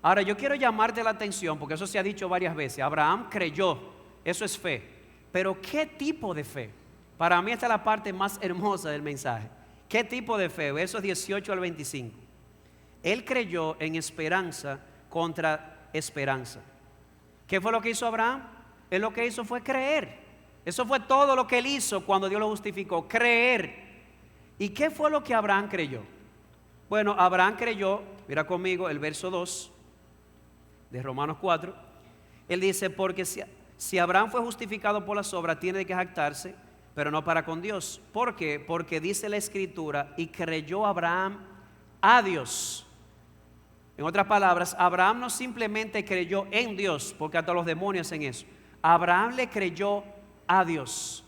Ahora yo quiero llamarte la atención, porque eso se ha dicho varias veces. Abraham creyó, eso es fe. Pero ¿qué tipo de fe? Para mí esta es la parte más hermosa del mensaje. ¿Qué tipo de fe? Versos 18 al 25. Él creyó en esperanza contra esperanza. ¿Qué fue lo que hizo Abraham? Él lo que hizo fue creer. Eso fue todo lo que él hizo cuando Dios lo justificó, creer. ¿Y qué fue lo que Abraham creyó? Bueno, Abraham creyó, mira conmigo el verso 2 de Romanos 4. Él dice, porque si Abraham fue justificado por las obras, tiene que jactarse, pero no para con Dios. ¿Por qué? Porque dice la Escritura, y creyó Abraham a Dios. En otras palabras, Abraham no simplemente creyó en Dios, porque hasta los demonios hacen eso. Abraham le creyó a Dios.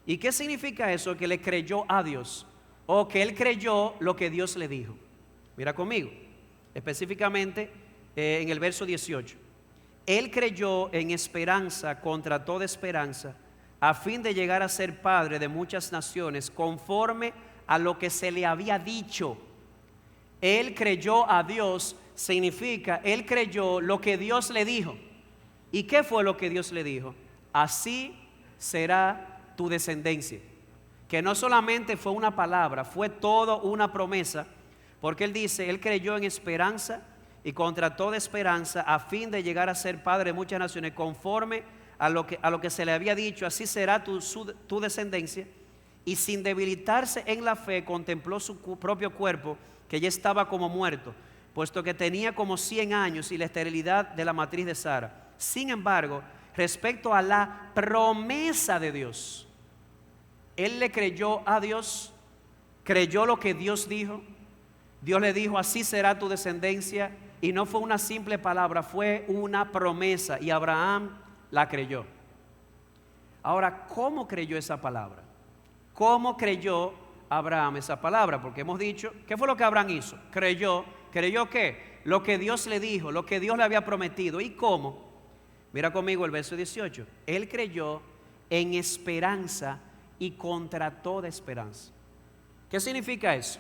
¿Y qué significa eso? Que le creyó a Dios, o que él creyó lo que Dios le dijo. Mira conmigo, específicamente en el verso 18. Él creyó en esperanza contra toda esperanza, a fin de llegar a ser padre de muchas naciones, conforme a lo que se le había dicho. Él creyó a Dios, significa, él creyó lo que Dios le dijo. ¿Y qué fue lo que Dios le dijo? Así será tu descendencia. Que no solamente fue una palabra, fue todo una promesa, porque él dice, él creyó en esperanza y contra toda esperanza, a fin de llegar a ser padre de muchas naciones, conforme a lo que se le había dicho, así será tu descendencia. Y sin debilitarse en la fe, contempló su propio cuerpo, que ya estaba como muerto, puesto que tenía como 100 años y la esterilidad de la matriz de Sara. Sin embargo, respecto a la promesa de Dios, él le creyó a Dios, creyó lo que Dios dijo. Dios le dijo, así será tu descendencia, y no fue una simple palabra, fue una promesa, y Abraham la creyó. Ahora, ¿cómo creyó esa palabra? ¿Cómo creyó Abraham esa palabra? Porque hemos dicho, ¿qué fue lo que Abraham hizo? ¿Creyó qué? Lo que Dios le dijo, lo que Dios le había prometido. ¿Y cómo? Mira conmigo el verso 18. Él creyó en esperanza y contra toda esperanza. ¿Qué significa eso?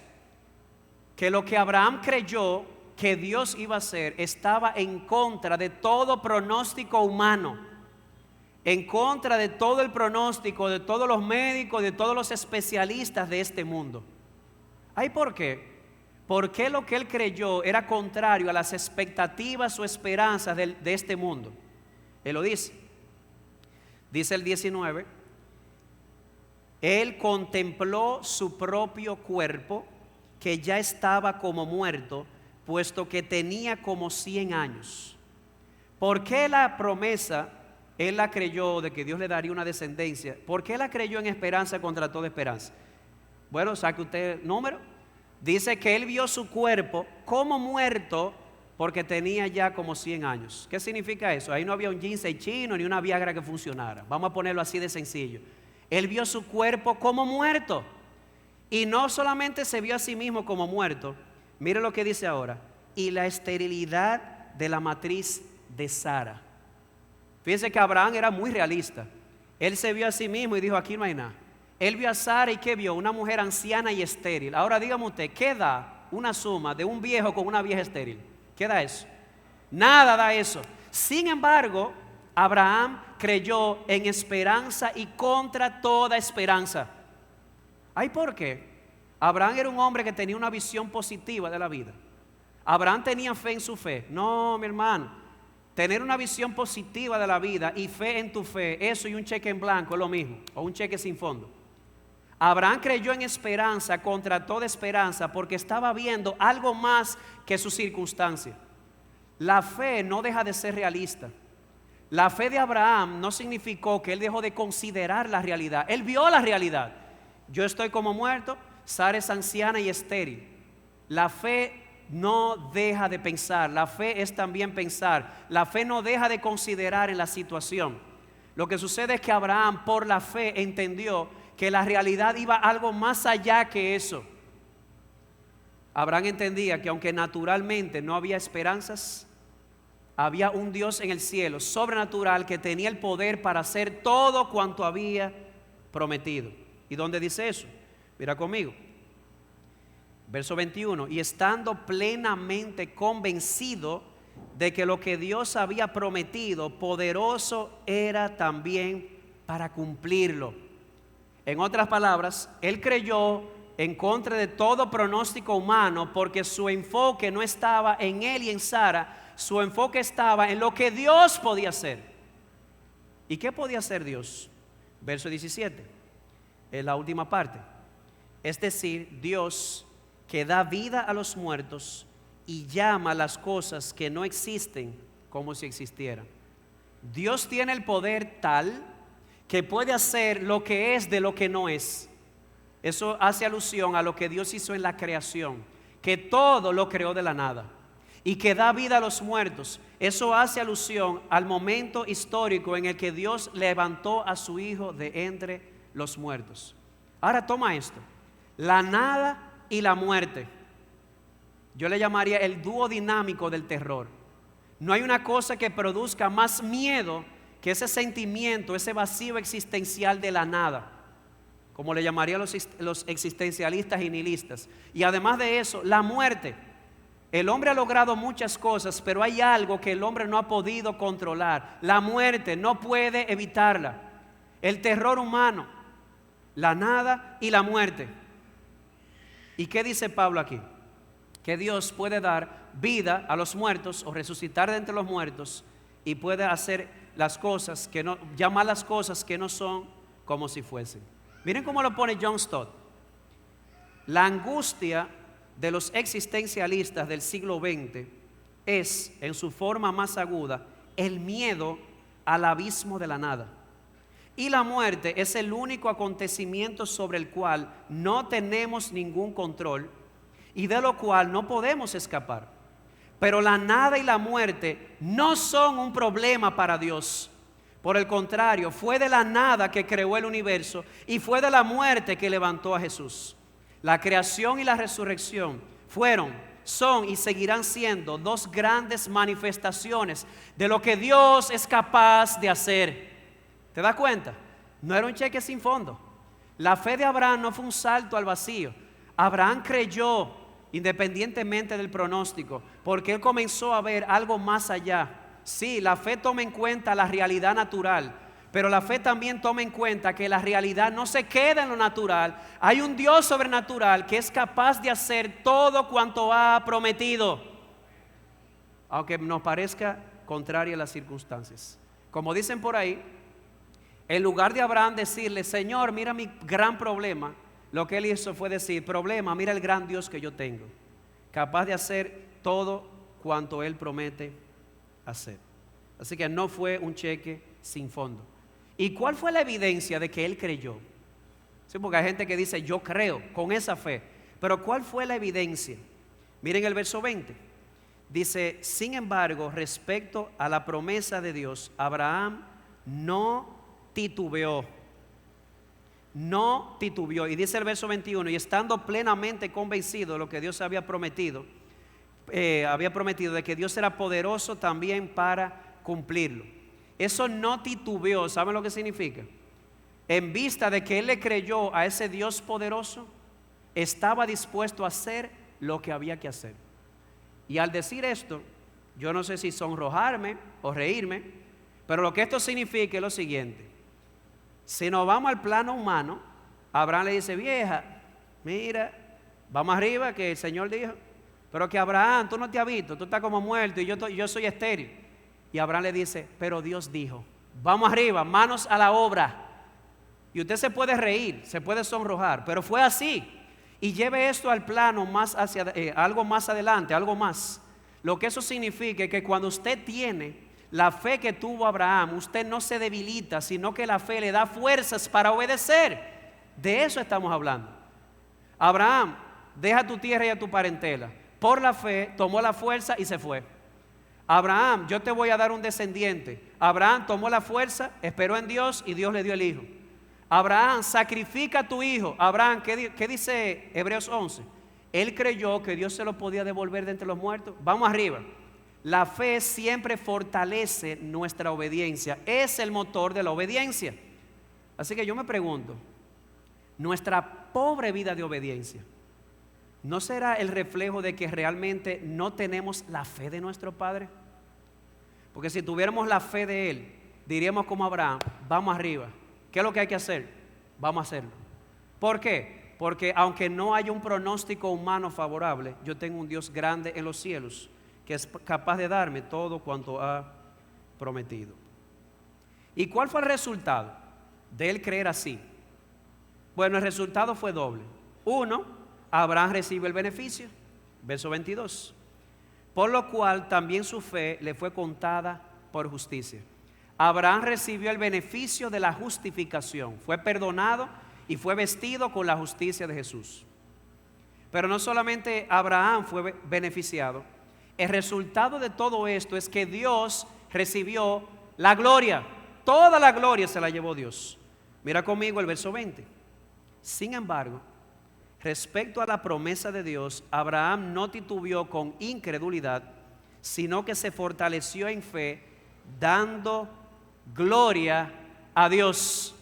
Que lo que Abraham creyó que Dios iba a hacer estaba en contra de todo pronóstico humano, en contra de todo el pronóstico de todos los médicos, de todos los especialistas de este mundo. ¿Ay por qué? Porque lo que él creyó era contrario a las expectativas o esperanzas de este mundo. Él lo dice. Dice el 19. Él contempló su propio cuerpo, que ya estaba como muerto, puesto que tenía como 100 años. ¿Por qué la promesa él la creyó de que Dios le daría una descendencia? ¿Por qué la creyó en esperanza contra toda esperanza? Bueno, saque usted el número. Dice que él vio su cuerpo como muerto porque tenía ya como 100 años. ¿Qué significa eso? Ahí no había un ginseng chino ni una Viagra que funcionara. Vamos a ponerlo así de sencillo. Él vio su cuerpo como muerto. Y no solamente se vio a sí mismo como muerto. Mire lo que dice ahora. Y la esterilidad de la matriz de Sara. Fíjense que Abraham era muy realista. Él se vio a sí mismo y dijo, aquí no hay nada. Él vio a Sara y ¿qué vio? Una mujer anciana y estéril. Ahora dígame usted, ¿qué da una suma de un viejo con una vieja estéril? ¿Qué da eso? Nada da eso. Sin embargo, Abraham creyó en esperanza y contra toda esperanza. ¿Ay por qué? Abraham era un hombre que tenía una visión positiva de la vida. Abraham tenía fe en su fe. No, mi hermano. Tener una visión positiva de la vida y fe en tu fe, eso y un cheque en blanco es lo mismo, o un cheque sin fondo. Abraham creyó en esperanza contra toda esperanza porque estaba viendo algo más que su circunstancia. La fe no deja de ser realista. La fe de Abraham no significó que él dejó de considerar la realidad. Él vio la realidad. Yo estoy como muerto, Sara es anciana y estéril. La fe no deja de pensar, la fe es también pensar. La fe no deja de considerar en la situación. Lo que sucede es que Abraham por la fe entendió que la realidad iba algo más allá que eso. Abraham entendía que aunque naturalmente no había esperanzas, había un Dios en el cielo sobrenatural que tenía el poder para hacer todo cuanto había prometido. ¿Y dónde dice eso? Mira conmigo. Verso 21. Y estando plenamente convencido de que lo que Dios había prometido, poderoso era también para cumplirlo. En otras palabras, él creyó en contra de todo pronóstico humano porque su enfoque no estaba en él y en Sara, su enfoque estaba en lo que Dios podía hacer. ¿Y qué podía hacer Dios? Verso 17, en la última parte. Es decir, Dios que da vida a los muertos y llama las cosas que no existen como si existieran. Dios tiene el poder tal que puede hacer lo que es de lo que no es. Eso hace alusión a lo que Dios hizo en la creación, que todo lo creó de la nada y que da vida a los muertos. Eso hace alusión al momento histórico en el que Dios levantó a su Hijo de entre los muertos. Ahora toma esto, la nada y la muerte. Yo le llamaría el dúo dinámico del terror. No hay una cosa que produzca más miedo que ese sentimiento, ese vacío existencial de la nada, como le llamarían los existencialistas y nihilistas. Y además de eso, la muerte. El hombre ha logrado muchas cosas, pero hay algo que el hombre no ha podido controlar. La muerte, no puede evitarla. El terror humano, la nada y la muerte. ¿Y qué dice Pablo aquí? Que Dios puede dar vida a los muertos o resucitar de entre los muertos y puede hacer las cosas que no, llamar las cosas que no son como si fuesen. Miren cómo lo pone John Stott. La angustia de los existencialistas del siglo XX es, en su forma más aguda, el miedo al abismo de la nada. Y la muerte es el único acontecimiento sobre el cual no tenemos ningún control y de lo cual no podemos escapar. Pero la nada y la muerte no son un problema para Dios. Por el contrario, fue de la nada que creó el universo y fue de la muerte que levantó a Jesús. La creación y la resurrección fueron son y seguirán siendo dos grandes manifestaciones de lo que Dios es capaz de hacer. ¿Te das cuenta? No era un cheque sin fondo. La fe de Abraham no fue un salto al vacío. Abraham creyó independientemente del pronóstico, porque él comenzó a ver algo más allá. Sí, la fe toma en cuenta la realidad natural, pero la fe también toma en cuenta que la realidad no se queda en lo natural. Hay un Dios sobrenatural que es capaz de hacer todo cuanto ha prometido, aunque nos parezca contrario a las circunstancias. Como dicen por ahí, en lugar de Abraham decirle, Señor, mira mi gran problema, lo que él hizo fue decir, problema, mira el gran Dios que yo tengo, capaz de hacer todo cuanto él promete hacer. Así que no fue un cheque sin fondo. ¿Y cuál fue la evidencia de que él creyó? Sí, porque hay gente que dice, yo creo con esa fe. Pero ¿cuál fue la evidencia? Miren el verso 20. Dice, sin embargo, respecto a la promesa de Dios, Abraham no titubeó. No titubeó. Y dice el verso 21, y estando plenamente convencido de lo que Dios había prometido de que Dios era poderoso también para cumplirlo. Eso no titubeó, ¿saben lo que significa? En vista de que él le creyó a ese Dios poderoso, estaba dispuesto a hacer lo que había que hacer. Y al decir esto, yo no sé si sonrojarme o reírme, pero lo que esto significa es lo siguiente. Si nos vamos al plano humano, Abraham le dice, vieja, mira, vamos arriba que el Señor dijo, pero que Abraham, tú no te has visto, tú estás como muerto y yo soy estéril. Y Abraham le dice, pero Dios dijo, vamos arriba, manos a la obra. Y usted se puede reír, se puede sonrojar, pero fue así. Y lleve esto al plano más hacia algo más adelante, algo más. Lo que eso significa es que cuando usted tiene la fe que tuvo Abraham, usted no se debilita, sino que la fe le da fuerzas para obedecer. De eso estamos hablando. Abraham, deja tu tierra y a tu parentela. Por la fe tomó la fuerza y se fue. Abraham, yo te voy a dar un descendiente. Abraham tomó la fuerza, esperó en Dios y Dios le dio el hijo. Abraham, sacrifica a tu hijo. Abraham, ¿qué dice Hebreos 11? Él creyó que Dios se lo podía devolver de entre los muertos. Vamos arriba. La fe siempre fortalece nuestra obediencia. Es el motor de la obediencia. Así que yo me pregunto, nuestra pobre vida de obediencia, ¿no será el reflejo de que realmente no tenemos la fe de nuestro Padre? Porque si tuviéramos la fe de Él, diríamos como Abraham, vamos arriba. ¿Qué es lo que hay que hacer? Vamos a hacerlo. ¿Por qué? Porque aunque no haya un pronóstico humano favorable, yo tengo un Dios grande en los cielos que es capaz de darme todo cuanto ha prometido. ¿Y cuál fue el resultado de él creer así? Bueno, el resultado fue doble. Uno, Abraham recibe el beneficio, verso 22, por lo cual también su fe le fue contada por justicia. Abraham recibió el beneficio de la justificación, fue perdonado y fue vestido con la justicia de Jesús. Pero no solamente Abraham fue beneficiado, el resultado de todo esto es que Dios recibió la gloria, toda la gloria se la llevó Dios. Mira conmigo el verso 20. Sin embargo, respecto a la promesa de Dios, Abraham no titubeó con incredulidad, sino que se fortaleció en fe, dando gloria a Dios.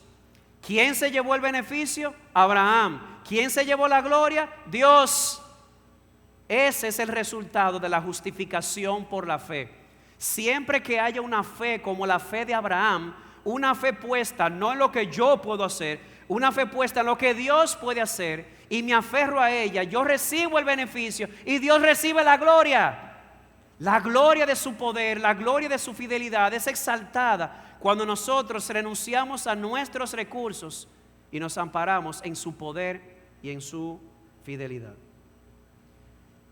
¿Quién se llevó el beneficio? Abraham. ¿Quién se llevó la gloria? Dios. Ese es el resultado de la justificación por la fe. Siempre que haya una fe como la fe de Abraham, una fe puesta no en lo que yo puedo hacer, una fe puesta en lo que Dios puede hacer, y me aferro a ella, yo recibo el beneficio y Dios recibe la gloria. La gloria de su poder, la gloria de su fidelidad es exaltada cuando nosotros renunciamos a nuestros recursos y nos amparamos en su poder y en su fidelidad.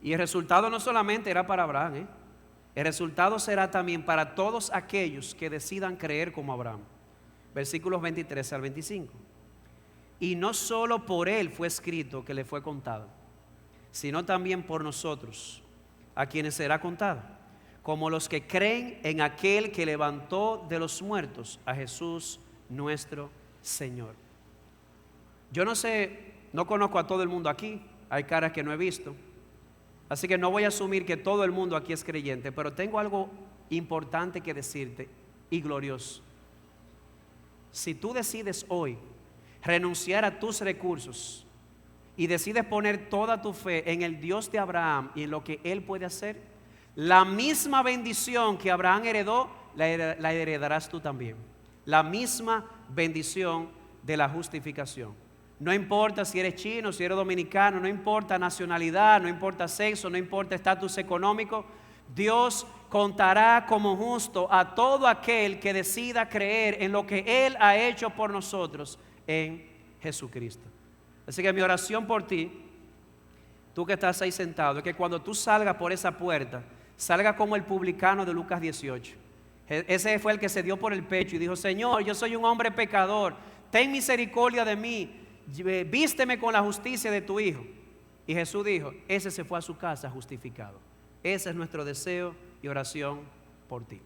Y el resultado no solamente era para Abraham, el resultado será también para todos aquellos que decidan creer como Abraham. Versículos 23 al 25. Y no solo por él fue escrito que le fue contado, sino también por nosotros, a quienes será contado, como los que creen en aquel que levantó de los muertos a Jesús nuestro Señor. Yo no sé, no conozco a todo el mundo aquí, hay caras que no he visto, Así que no voy a asumir que todo el mundo aquí es creyente, pero tengo algo importante que decirte y glorioso. Si tú decides hoy renunciar a tus recursos y decides poner toda tu fe en el Dios de Abraham y en lo que Él puede hacer, la misma bendición que Abraham heredó, la heredarás tú también. La misma bendición de la justificación. No importa si eres chino, si eres dominicano, no importa nacionalidad, no importa sexo, no importa estatus económico, Dios contará como justo a todo aquel que decida creer en lo que Él ha hecho por nosotros en Jesucristo. Así que mi oración por ti, tú que estás ahí sentado, es que cuando tú salgas por esa puerta, salga como el publicano de Lucas 18. Ese fue el que se dio por el pecho y dijo: Señor, yo soy un hombre pecador, ten misericordia de mí, vísteme con la justicia de tu Hijo. Y Jesús dijo: ese se fue a su casa justificado. Ese es nuestro deseo y oración por ti.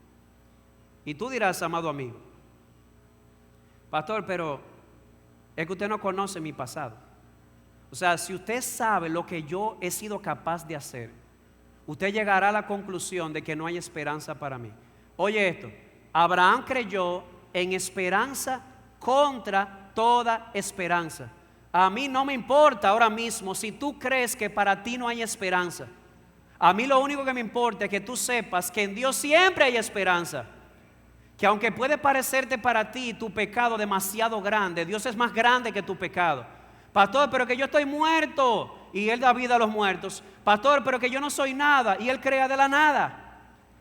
Y tú dirás, amado amigo: pastor, pero es que usted no conoce mi pasado. O sea, si usted sabe lo que yo he sido capaz de hacer, usted llegará a la conclusión de que no hay esperanza para mí. Oye esto: Abraham creyó en esperanza contra toda esperanza. A mí no me importa ahora mismo si tú crees que para ti no hay esperanza. A mí lo único que me importa es que tú sepas que en Dios siempre hay esperanza. Que aunque puede parecerte para ti tu pecado demasiado grande, Dios es más grande que tu pecado. Pastor, pero que yo estoy muerto y Él da vida a los muertos. Pastor, pero que yo no soy nada y Él crea de la nada.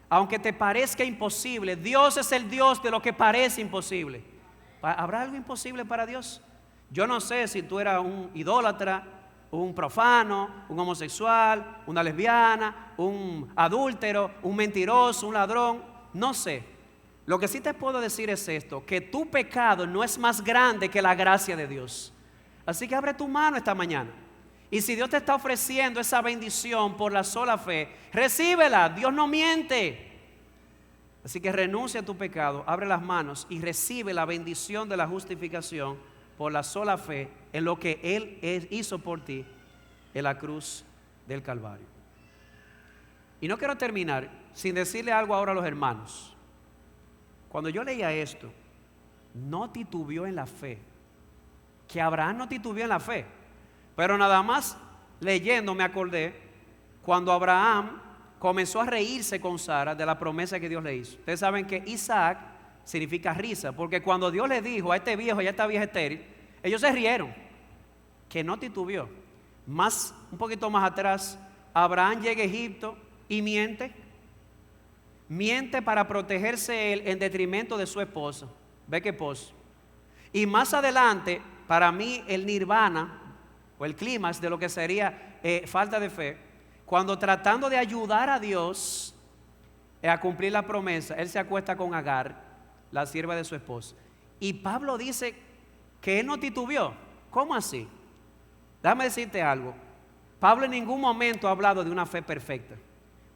Aunque te parezca imposible, Dios es el Dios de lo que parece imposible. ¿Habrá algo imposible para Dios? Yo no sé si tú eras un idólatra, un profano, un homosexual, una lesbiana, un adúltero, un mentiroso, un ladrón. No sé. Lo que sí te puedo decir es esto: que tu pecado no es más grande que la gracia de Dios. Así que abre tu mano esta mañana. Y si Dios te está ofreciendo esa bendición por la sola fe, recíbela. Dios no miente. Así que renuncia a tu pecado, abre las manos y recibe la bendición de la justificación por la sola fe en lo que Él hizo por ti en la cruz del Calvario. Y no quiero terminar sin decirle algo ahora a los hermanos. Cuando yo leía esto, no titubeó en la fe. Que Abraham no titubeó en la fe. Pero nada más leyendo me acordé cuando Abraham comenzó a reírse con Sara de la promesa que Dios le hizo. Ustedes saben que Isaac significa risa, porque cuando Dios le dijo a este viejo y a esta vieja estéril, ellos se rieron. Que no titubeó. Un poquito más atrás, Abraham llega a Egipto y miente. Miente para protegerse él en detrimento de su esposa. Ve qué esposo. Y más adelante, para mí el nirvana o el clímax de lo que sería falta de fe, cuando tratando de ayudar a Dios a cumplir la promesa, él se acuesta con Agar, la sierva de su esposa. Y Pablo dice que él no titubeó. ¿Cómo así? Déjame decirte algo. Pablo en ningún momento ha hablado de una fe perfecta.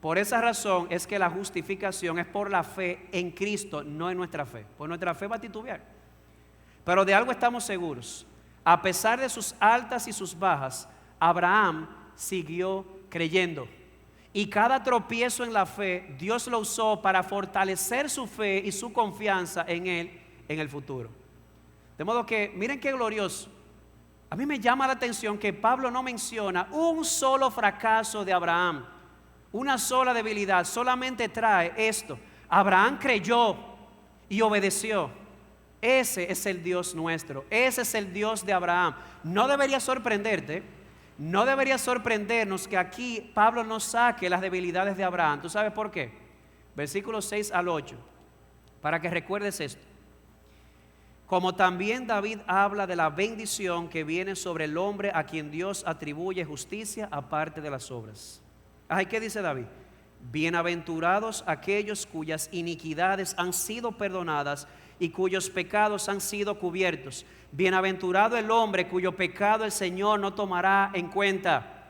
Por esa razón es que la justificación es por la fe en Cristo, no en nuestra fe. Pues nuestra fe va a titubear. Pero de algo estamos seguros: a pesar de sus altas y sus bajas, Abraham siguió creyendo. Y cada tropiezo en la fe, Dios lo usó para fortalecer su fe y su confianza en Él en el futuro. De modo que, miren qué glorioso. A mí me llama la atención que Pablo no menciona un solo fracaso de Abraham, una sola debilidad. Solamente trae esto: Abraham creyó y obedeció. Ese es el Dios nuestro. Ese es el Dios de Abraham. No debería sorprenderte, no debería sorprendernos que aquí Pablo nos saque las debilidades de Abraham. ¿Tú sabes por qué? Versículos 6 al 8, para que recuerdes esto. Como también David habla de la bendición que viene sobre el hombre a quien Dios atribuye justicia aparte de las obras. Ay, ¿qué dice David? Bienaventurados aquellos cuyas iniquidades han sido perdonadas y cuyos pecados han sido cubiertos. Bienaventurado el hombre cuyo pecado el Señor no tomará en cuenta.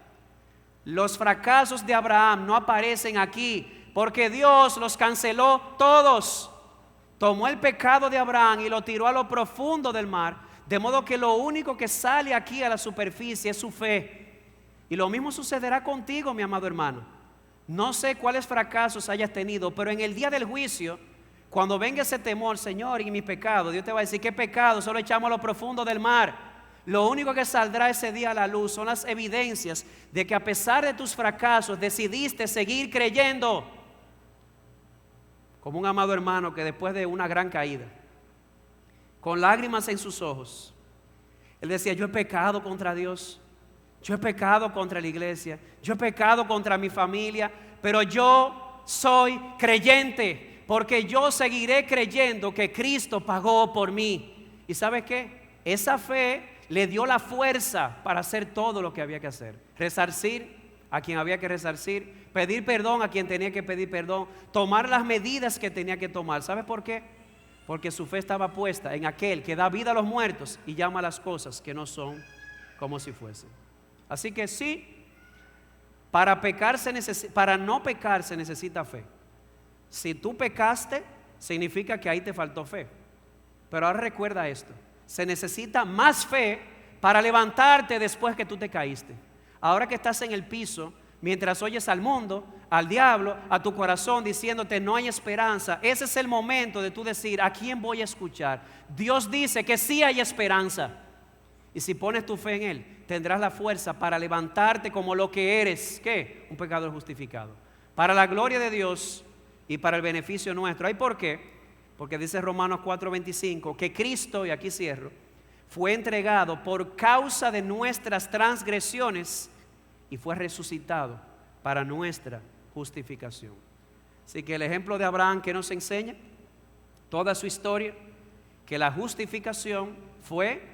Los fracasos de Abraham no aparecen aquí porque Dios los canceló todos. Tomó el pecado de Abraham y lo tiró a lo profundo del mar, de modo que lo único que sale aquí a la superficie es su fe. Y lo mismo sucederá contigo, mi amado hermano. No sé cuáles fracasos hayas tenido, pero en el día del juicio, cuando venga ese temor, Señor, y mi pecado, Dios te va a decir: ¿qué pecado? Solo echamos a lo profundo del mar. Lo único que saldrá ese día a la luz son las evidencias de que a pesar de tus fracasos decidiste seguir creyendo. Como un amado hermano que después de una gran caída, con lágrimas en sus ojos, él decía: yo he pecado contra Dios, yo he pecado contra la iglesia, yo he pecado contra mi familia, pero yo soy creyente, porque yo seguiré creyendo que Cristo pagó por mí. ¿Y sabes qué? Esa fe le dio la fuerza para hacer todo lo que había que hacer: resarcir a quien había que resarcir, pedir perdón a quien tenía que pedir perdón, tomar las medidas que tenía que tomar. ¿Sabes por qué? Porque su fe estaba puesta en aquel que da vida a los muertos y llama a las cosas que no son como si fuesen. Así que sí, para no pecar se necesita fe. Si tú pecaste, significa que ahí te faltó fe. Pero ahora recuerda esto: se necesita más fe para levantarte después que tú te caíste. Ahora que estás en el piso, mientras oyes al mundo, al diablo, a tu corazón diciéndote no hay esperanza, ese es el momento de tú decir: ¿a quién voy a escuchar? Dios dice que sí hay esperanza. Y si pones tu fe en Él, tendrás la fuerza para levantarte como lo que eres. ¿Qué? Un pecador justificado. Para la gloria de Dios y para el beneficio nuestro. ¿Y por qué? Porque dice Romanos 4:25 que Cristo, y aquí cierro, fue entregado por causa de nuestras transgresiones y fue resucitado para nuestra justificación. Así que el ejemplo de Abraham, que nos enseña toda su historia, que la justificación fue,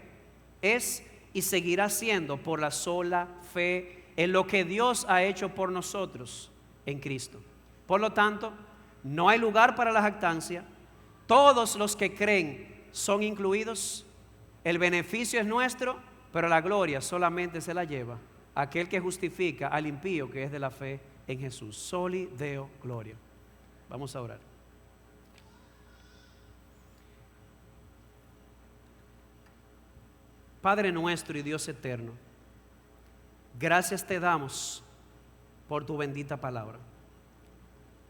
es y seguirá siendo por la sola fe en lo que Dios ha hecho por nosotros en Cristo. Por lo tanto, no hay lugar para la jactancia. Todos los que creen son incluidos. El beneficio es nuestro, pero la gloria solamente se la lleva aquel que justifica al impío, que es de la fe en Jesús. Soli Deo Gloria. Vamos a orar. Padre nuestro y Dios eterno, gracias te damos por tu bendita palabra,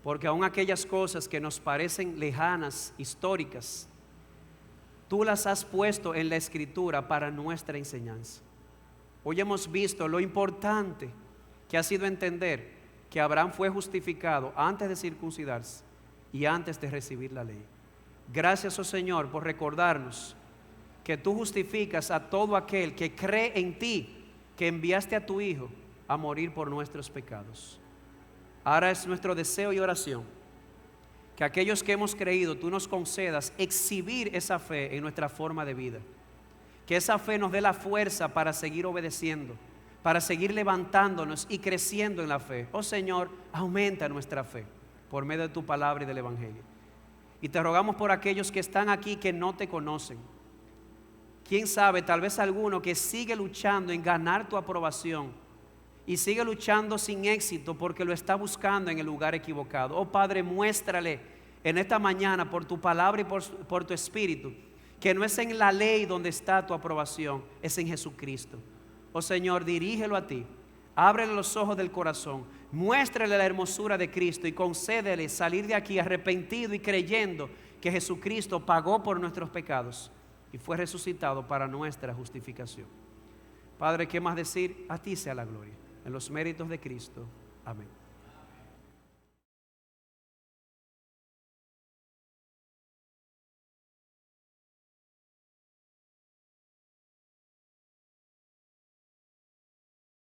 porque aun aquellas cosas que nos parecen lejanas, históricas, tú las has puesto en la Escritura para nuestra enseñanza. Hoy hemos visto lo importante que ha sido entender que Abraham fue justificado antes de circuncidarse y antes de recibir la ley. Gracias, oh Señor, por recordarnos que tú justificas a todo aquel que cree en ti, que enviaste a tu Hijo a morir por nuestros pecados. Ahora es nuestro deseo y oración que aquellos que hemos creído, tú nos concedas exhibir esa fe en nuestra forma de vida. Que esa fe nos dé la fuerza para seguir obedeciendo, para seguir levantándonos y creciendo en la fe. Oh Señor, aumenta nuestra fe por medio de tu palabra y del Evangelio. Y te rogamos por aquellos que están aquí que no te conocen. Quién sabe, tal vez alguno que sigue luchando en ganar tu aprobación y sigue luchando sin éxito porque lo está buscando en el lugar equivocado. Oh Padre, muéstrale en esta mañana por tu palabra y por tu Espíritu que no es en la ley donde está tu aprobación, es en Jesucristo. Oh Señor, dirígelo a ti, ábrele los ojos del corazón, muéstrale la hermosura de Cristo y concédele salir de aquí arrepentido y creyendo que Jesucristo pagó por nuestros pecados y fue resucitado para nuestra justificación. Padre, ¿qué más decir? A ti sea la gloria, en los méritos de Cristo. Amén.